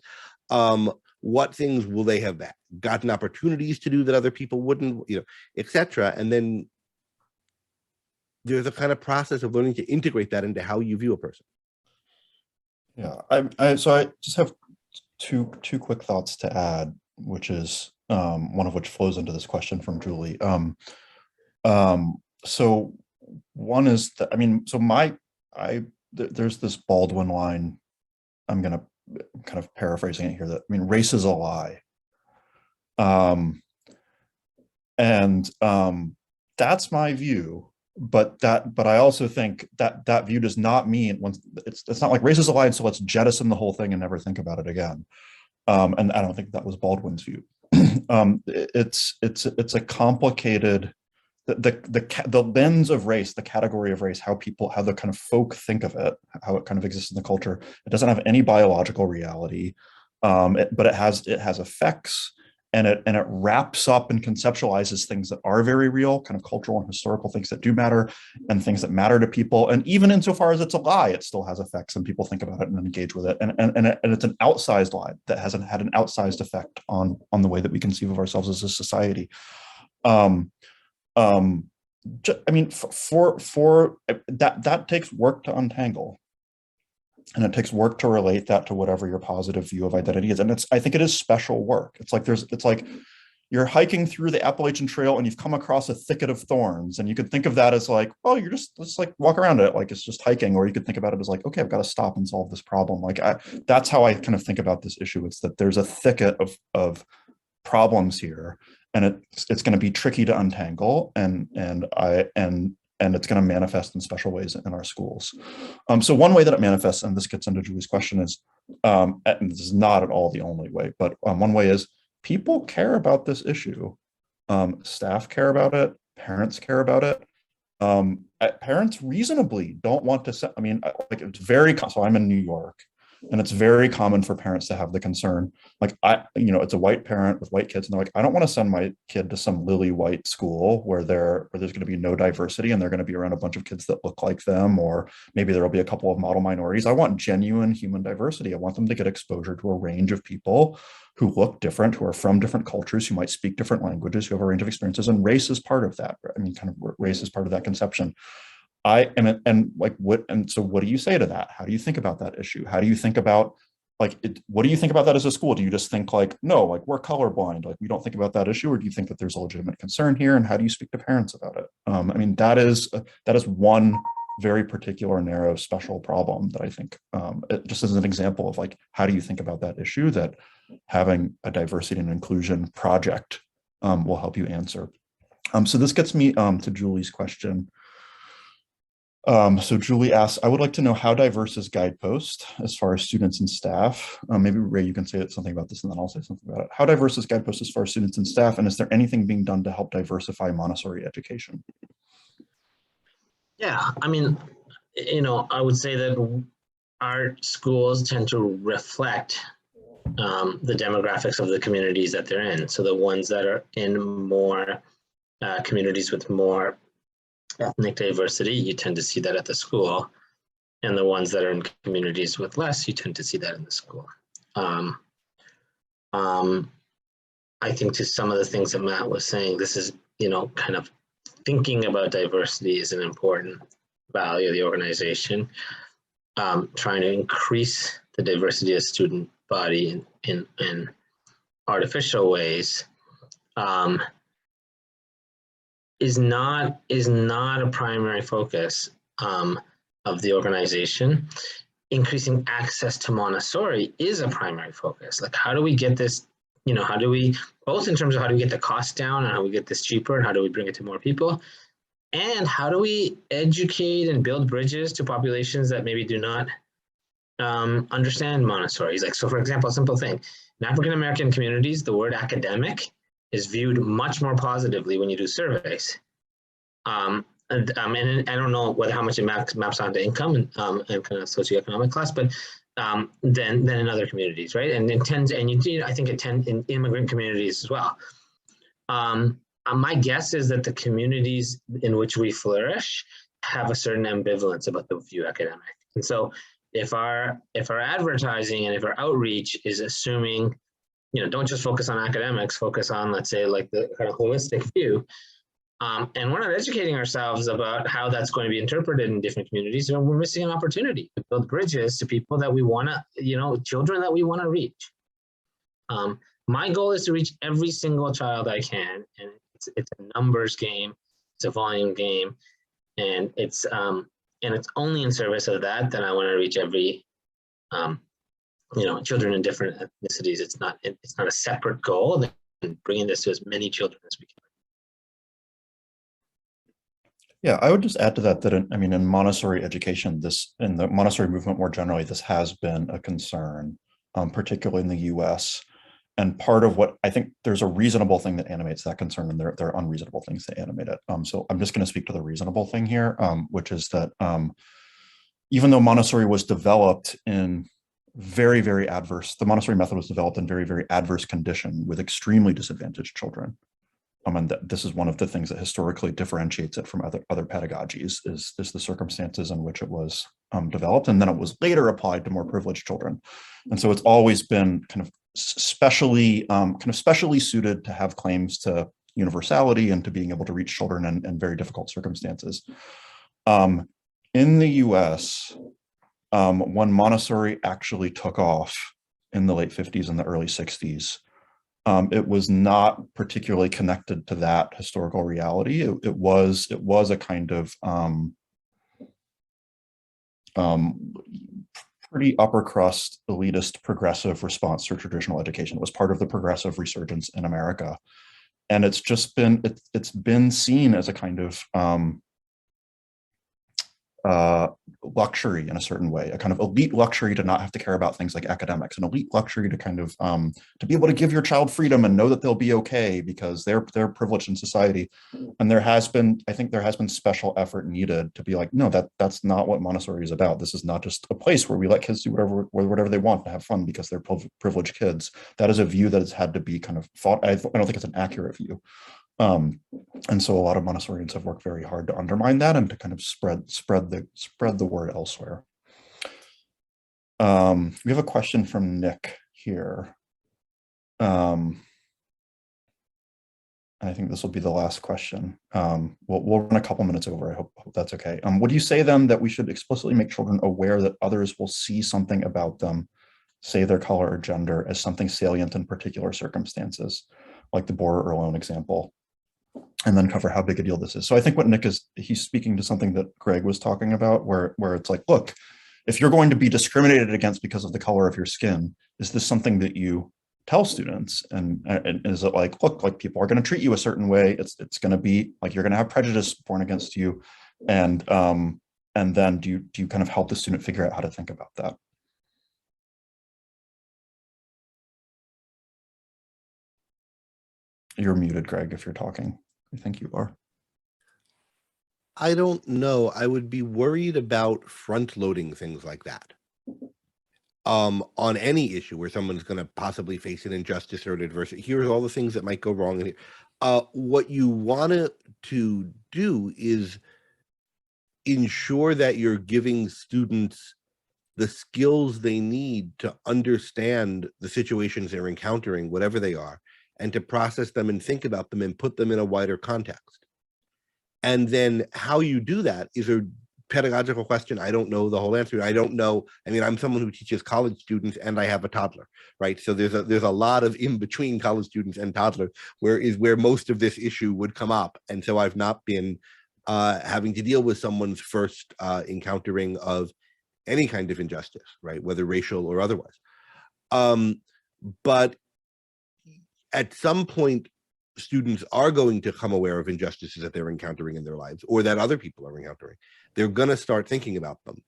D: What things will they have gotten opportunities to do that other people wouldn't, etc. And then there's a kind of process of learning to integrate that into how you view a person.
A: Yeah, so I just have two quick thoughts to add, which is one of which flows into this question from Julie. So one is that, there's this Baldwin line. I'm gonna kind of paraphrasing it here, that race is a lie. And that's my view. But I also think that view does not mean it's not like race is a lie, and so let's jettison the whole thing and never think about it again. And I don't think that was Baldwin's view. It's a complicated the lens of race, the category of race, how the kind of folk think of it, how it kind of exists in the culture. It doesn't have any biological reality, but it has effects, and it wraps up and conceptualizes things that are very real, kind of cultural and historical things that do matter, and things that matter to people. And even insofar as it's a lie, it still has effects, and people think about it and engage with it. And it's an outsized lie that has had an outsized effect on the way that we conceive of ourselves as a society. I mean, for that takes work to untangle, and it takes work to relate that to whatever your positive view of identity is. And I think it is special work. It's like you're hiking through the Appalachian Trail and you've come across a thicket of thorns, and you could think of that as like, oh, you're just like walk around it like it's just hiking, or you could think about it as like, okay, I've got to stop and solve this problem. Like that's how I kind of think about this issue. It's that there's a thicket of problems here, and it's going to be tricky to untangle, and it's going to manifest in special ways in our schools. So one way that it manifests, and this gets into Julie's question, is, and this is not at all the only way, but one way is people care about this issue. Staff care about it. Parents care about it. Parents reasonably don't want to, I mean, like it's very, so I'm in New York, and it's very common for parents to have the concern, like it's a white parent with white kids, and they're like, I don't want to send my kid to some lily white school where there's going to be no diversity, and they're going to be around a bunch of kids that look like them, or maybe there'll be a couple of model minorities. I want genuine human diversity. I want them to get exposure to a range of people who look different, who are from different cultures, who might speak different languages, who have a range of experiences, and race is part of that. I mean, kind of race is part of that conception. So what do you say to that? How do you think about that issue? How do you think about what do you think about that as a school? Do you just think like, no, like we're colorblind, like we don't think about that issue? Or do you think that there's a legitimate concern here? And how do you speak to parents about it? I mean, that is one very particular, narrow, special problem that I think, just as an example of like, how do you think about that issue, that having a diversity and inclusion project will help you answer. So this gets me to Julie's question. So Julie asks, I would like to know how diverse is Guidepost as far as students and staff? Maybe Ray, you can say something about this and then I'll say something about it. How diverse is Guidepost as far as students and staff? And is there anything being done to help diversify Montessori education?
B: Yeah, I mean, I would say that our schools tend to reflect the demographics of the communities that they're in. So the ones that are in more communities with more ethnic diversity, you tend to see that at the school, and the ones that are in communities with less, you tend to see that in the school. I think to some of the things that Matt was saying, this is, kind of thinking about diversity is an important value of the organization. Trying to increase the diversity of student body in artificial ways is not a primary focus of the organization. Increasing access to Montessori is a primary focus. Like, how do we get this, how do we, both in terms of how do we get the cost down and how we get this cheaper and how do we bring it to more people? And how do we educate and build bridges to populations that maybe do not understand Montessori? Like, so for example, a simple thing, in African-American communities, the word academic is viewed much more positively when you do surveys. And I don't know how much it maps onto income and kind of socioeconomic class, but than in other communities, right? And it tends, and I think it tends in immigrant communities as well. My guess is that the communities in which we flourish have a certain ambivalence about the view academic. And so if our advertising and if our outreach is assuming, don't just focus on academics, focus on, let's say, like the kind of holistic view. And we're not educating ourselves about how that's going to be interpreted in different communities. We're missing an opportunity to build bridges to people that we want to, children that we want to reach. My goal is to reach every single child I can. And it's a numbers game, it's a volume game. And it's only in service of that I want to reach every, children in different ethnicities. It's not a separate goal than bringing this to as many children as we can.
A: Yeah, I would just add to that in Montessori education, in the Montessori movement more generally, this has been a concern, particularly in the US. part of what I think, there's a reasonable thing that animates that concern, and there are unreasonable things that animate it. So I'm just going to speak to the reasonable thing here, which is that even though Montessori was developed in the Montessori method was developed in very adverse condition with extremely disadvantaged children. And this is one of the things that historically differentiates it from other pedagogies is the circumstances in which it was developed, and then it was later applied to more privileged children. And so it's always been kind of specially suited to have claims to universality and to being able to reach children in very difficult circumstances. In the US, when Montessori actually took off in the late 50s and the early 60s, it was not particularly connected to that historical reality. It was a kind of pretty upper crust, elitist, progressive response to traditional education. It was part of the progressive resurgence in America, and it's been seen as a kind of luxury in a certain way, a kind of elite luxury to not have to care about things like academics, an elite luxury to kind of to be able to give your child freedom and know that they'll be okay because they're privileged in society. And I think there has been special effort needed to be like, no, that's not what Montessori is about. This is not just a place where we let kids do whatever they want to have fun because they're privileged kids. That is a view that has had to be kind of fought. I don't think it's an accurate view. And so a lot of Montessorians have worked very hard to undermine that and to kind of spread the word elsewhere. We have a question from Nick here. I think this will be the last question. We'll run a couple minutes over. I hope that's okay. Would you say then that we should explicitly make children aware that others will see something about them, say their color or gender, as something salient in particular circumstances, like the Borer or Alone example, and then cover how big a deal this is? So I think what Nick he's speaking to something that Greg was talking about, where it's like, look, if you're going to be discriminated against because of the color of your skin, is this something that you tell students? And is it like, look, like people are going to treat you a certain way. It's going to be like, you're going to have prejudice born against you. And then do you kind of help the student figure out how to think about that? You're muted, Greg, if you're talking. I think you are.
D: I don't know. I would be worried about front loading things like that. On any issue where someone's going to possibly face an injustice or an adversity. Here's all the things that might go wrong in here. What you want to do is ensure that you're giving students the skills they need to understand the situations they're encountering, whatever they are, and to process them and think about them and put them in a wider context. And then how you do that is a pedagogical question. I don't know the whole answer. I don't know. I mean, I'm someone who teaches college students and I have a toddler, right? So there's a lot of in between college students and toddlers where most of this issue would come up. And so I've not been having to deal with someone's first encountering of any kind of injustice, right? Whether racial or otherwise. But at some point, students are going to come aware of injustices that they're encountering in their lives or that other people are encountering. They're going to start thinking about them.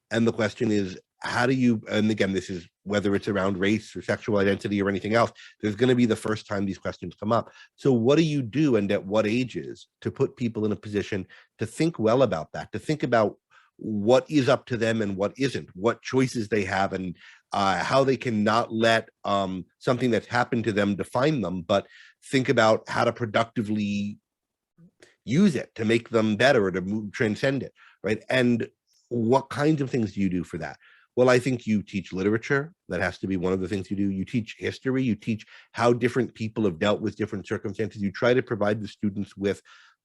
D: And the question is, how do you, and again, this is whether it's around race or sexual identity or anything else, there's going to be the first time these questions come up. So what do you do and at what ages to put people in a position to think well about that, to think about what is up to them and what isn't, what choices they have, and how they can not let something that's happened to them define them, but think about how to productively use it to make them better or to transcend it, right? And what kinds of things do you do for that? Well, I think you teach literature. That has to be one of the things you do. You teach history. You teach how different people have dealt with different circumstances. You try to provide the students with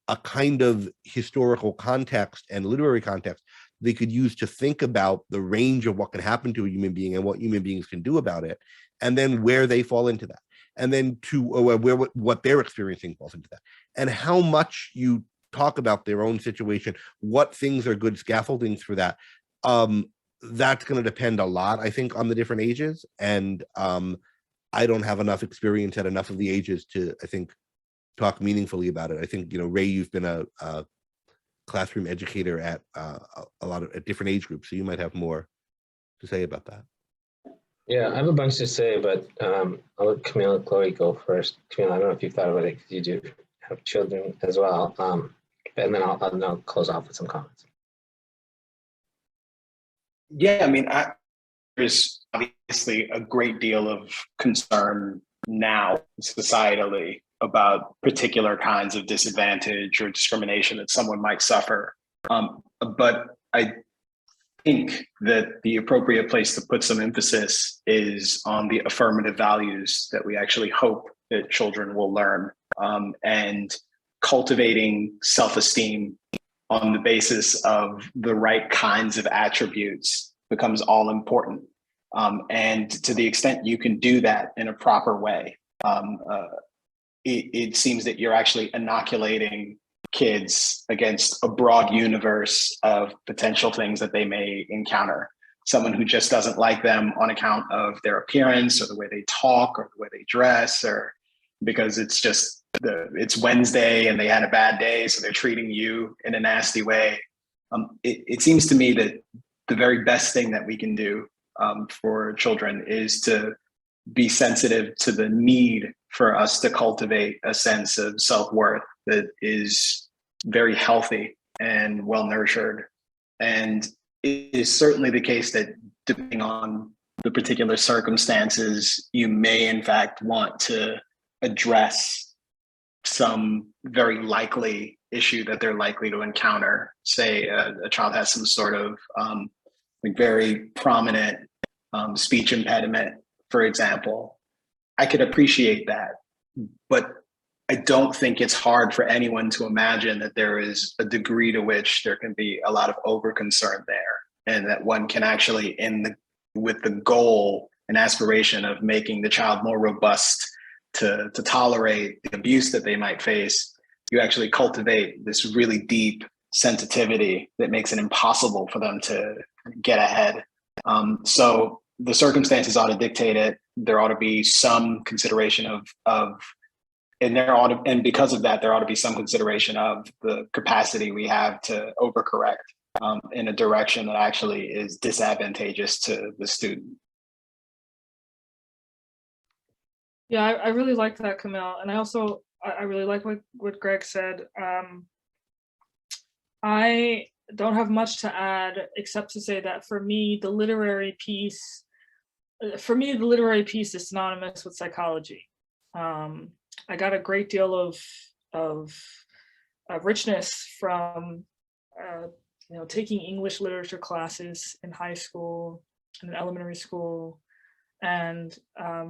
D: a kind of historical context and literary context they could use to think about the range of what can happen to a human being and what human beings can do about it, and then where they fall into that, and then to where what they're experiencing falls into that, and how much you talk about their own situation, what things are good scaffoldings for that. That's going to depend a lot, I think, on the different ages, and I don't have enough experience at enough of the ages to, I think, talk meaningfully about it. I think, you know, Ray, you've been a classroom educator at a lot of different age groups, so you might have more to say about that.
B: Yeah, I have a bunch to say, but I'll let Camille and Chloe go first. Camille, I don't know if you've thought about it because you do have children as well. And then I'll close off with some comments.
E: Yeah, I mean, there's obviously a great deal of concern now societally about particular kinds of disadvantage or discrimination that someone might suffer. But I think that the appropriate place to put some emphasis is on the affirmative values that we actually hope that children will learn, and cultivating self-esteem on the basis of the right kinds of attributes becomes all important. And to the extent you can do that in a proper way, it seems that you're actually inoculating kids against a broad universe of potential things that they may encounter. Someone who just doesn't like them on account of their appearance or the way they talk or the way they dress, or because it's Wednesday and they had a bad day, so they're treating you in a nasty way. It seems to me that the very best thing that we can do for children is to be sensitive to the need for us to cultivate a sense of self-worth that is very healthy and well-nurtured. And it is certainly the case that depending on the particular circumstances, you may in fact want to address some very likely issue that they're likely to encounter. Say a child has some sort of very prominent speech impediment, for example. I could appreciate that, but I don't think it's hard for anyone to imagine that there is a degree to which there can be a lot of over-concern there, and that one can actually, with the goal and aspiration of making the child more robust to tolerate the abuse that they might face, you actually cultivate this really deep sensitivity that makes it impossible for them to get ahead. So the circumstances ought to dictate it. There ought to be some consideration and because of that, there ought to be some consideration of the capacity we have to overcorrect in a direction that actually is disadvantageous to the student.
C: Yeah, I really like that, Camille. And I really like what Greg said. I don't have much to add except to say that for me, the literary piece is synonymous with psychology. I got a great deal of richness from taking English literature classes in high school and in elementary school, and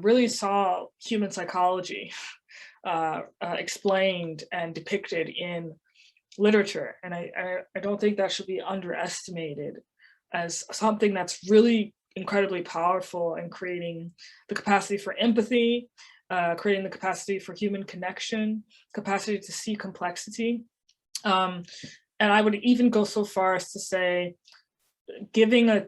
C: really saw human psychology explained and depicted in literature. And I don't think that should be underestimated as something that's really incredibly powerful in creating the capacity for empathy, creating the capacity for human connection, capacity to see complexity. And I would even go so far as to say, giving a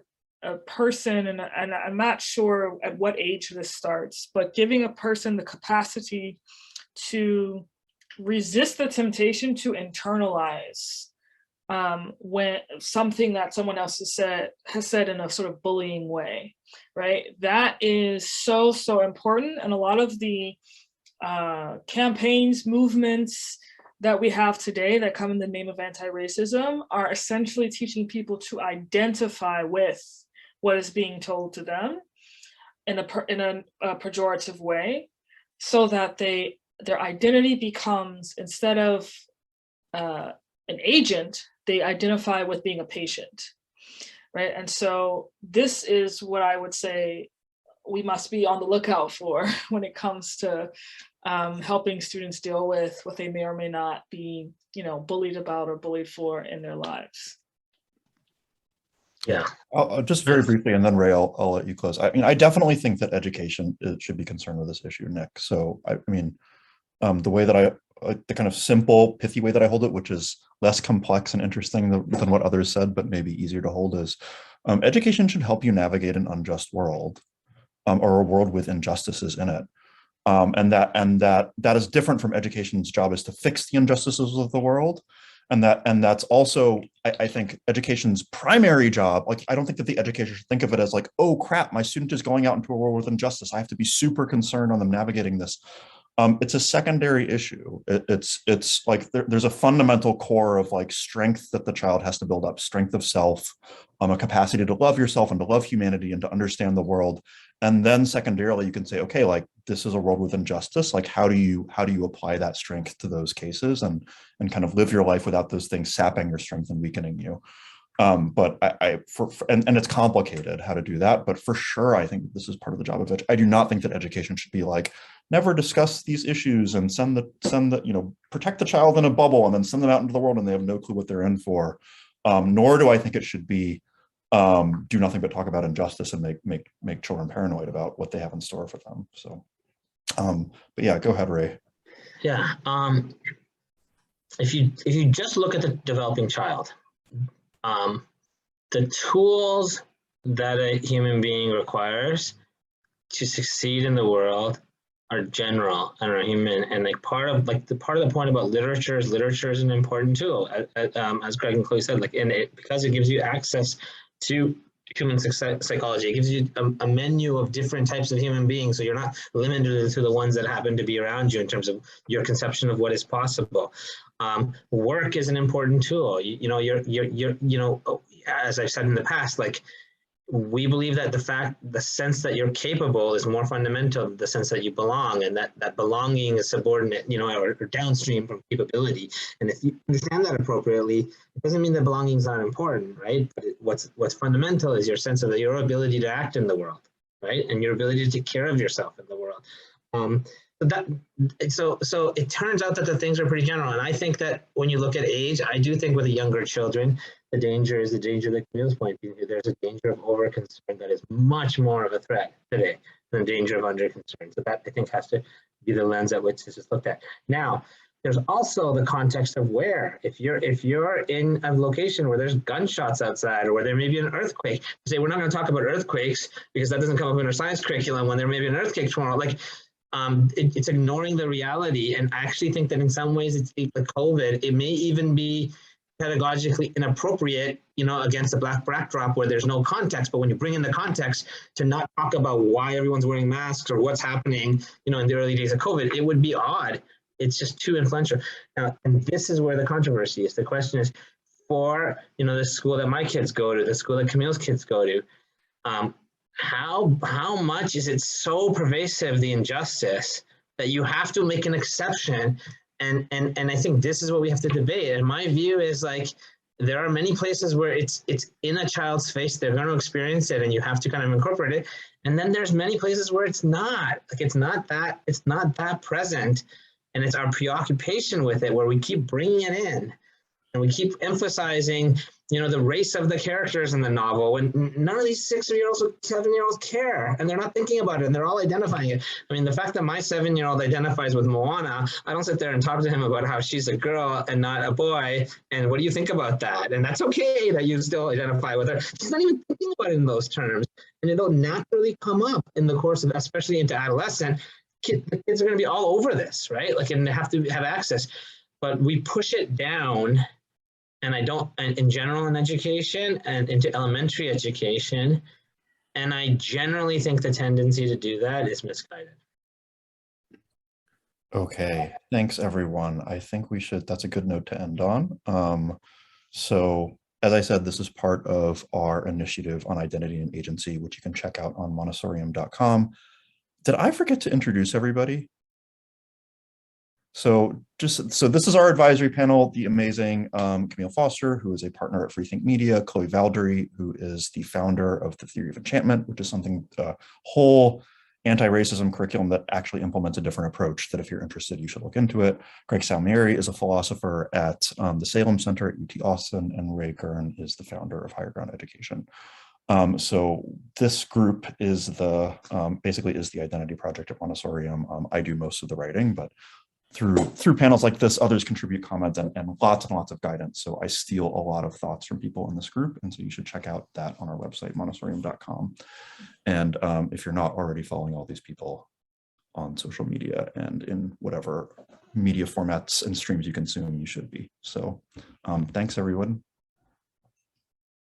C: person, and I'm not sure at what age this starts, but giving a person the capacity to resist the temptation to internalize when something that someone else has said in a sort of bullying way, right? That is so important. And a lot of the campaigns, movements that we have today that come in the name of anti-racism are essentially teaching people to identify with what is being told to them in a pejorative way, so that their identity becomes, instead of an agent, they identify with being a patient, right? And so this is what I would say we must be on the lookout for when it comes to helping students deal with what they may or may not be, bullied about or bullied for in their lives.
B: Yeah.
A: I'll just very briefly, and then Ray, I'll let you close. I mean, I definitely think that education should be concerned with this issue, Nick. So I mean, the way that the kind of simple, pithy way that I hold it, which is less complex and interesting than what others said, but maybe easier to hold, is education should help you navigate an unjust world, or a world with injustices in it. And that is different from education's job is to fix the injustices of the world. And that's also, I think, education's primary job. Like, I don't think that the educator should think of it as like, oh crap, my student is going out into a world with injustice, I have to be super concerned on them navigating this. It's a secondary issue. It's like there's a fundamental core of like strength that the child has to build up, strength of self, a capacity to love yourself and to love humanity and to understand the world. And then secondarily, you can say, okay, like this is a world with injustice. Like how do you apply that strength to those cases and kind of live your life without those things sapping your strength and weakening you? But and it's complicated how to do that, but for sure, I think this is part of the job of it. I do not think that education should be like, never discuss these issues and send the, protect the child in a bubble and then send them out into the world and they have no clue what they're in for. Nor do I think it should be do nothing but talk about injustice and make children paranoid about what they have in store for them. So, but yeah, go ahead, Ray.
B: Yeah, if you just look at the developing child, the tools that a human being requires to succeed in the world are general and are human, and like part of the point about literature is an important tool, as Greg and Chloe said, like because it gives you access to human psychology. It gives you a menu of different types of human beings, so you're not limited to the ones that happen to be around you in terms of your conception of what is possible. Work is an important tool. As I've said in the past, like we believe that the sense that you're capable is more fundamental than the sense that you belong, and that belonging is subordinate, or downstream from capability. And if you understand that appropriately, it doesn't mean that belonging is not important, right? But what's fundamental is your sense of your ability to act in the world, right? And your ability to take care of yourself in the world. So it turns out that the things are pretty general. And I think that when you look at age, I do think with the younger children, the danger that Camille's pointing to. There's a danger of over concern that is much more of a threat today than danger of under concern. So that I think has to be the lens at which this is looked at. Now, there's also the context of where. If you're in a location where there's gunshots outside or where there may be an earthquake, you say we're not going to talk about earthquakes because that doesn't come up in our science curriculum when there may be an earthquake tomorrow. Like it's ignoring the reality. And I actually think that in some ways it's like COVID, it may even be pedagogically inappropriate, against a black backdrop where there's no context. But when you bring in the context to not talk about why everyone's wearing masks or what's happening, in the early days of COVID, it would be odd. It's just too influential. Now, and this is where the controversy is. The question is for, the school that my kids go to, the school that Camille's kids go to, how much is it so pervasive, the injustice, that you have to make an exception? And I think this is what we have to debate. And my view is like, there are many places where it's in a child's face, they're going to experience it and you have to kind of incorporate it. And then there's many places where it's not, like it's not that present. And it's our preoccupation with it where we keep bringing it in and we keep emphasizing, the race of the characters in the novel, when none of these 6-year-olds or 7-year-olds care, and they're not thinking about it, and they're all identifying it. I mean, the fact that my 7-year-old identifies with Moana, I don't sit there and talk to him about how she's a girl and not a boy, and what do you think about that? And that's okay that you still identify with her. She's not even thinking about it in those terms, and it'll naturally come up in the course of, especially into adolescent, the kids are going to be all over this, right? Like, and they have to have access, but we push it down. And in general in education and into elementary education. And I generally think the tendency to do that is misguided.
A: Okay, thanks everyone. I think that's a good note to end on. So as I said, this is part of our initiative on identity and agency, which you can check out on Montessorium.com. Did I forget to introduce everybody? So this is our advisory panel, the amazing Camille Foster, who is a partner at Rethinking Media, Chloe Valdery, who is the founder of the Theory of Enchantment, which is something, whole anti-racism curriculum that actually implements a different approach that if you're interested, you should look into it. Greg Salmieri is a philosopher at the Salem Center at UT Austin, and Ray Gurn is the founder of Higher Ground Education. So this group is basically is the identity project at Montessorium. I do most of the writing, but through panels like this, others contribute comments and lots of guidance. So I steal a lot of thoughts from people in this group. And so you should check out that on our website, Montessorium.com. And if you're not already following all these people on social media and in whatever media formats and streams you consume, you should be. So thanks everyone.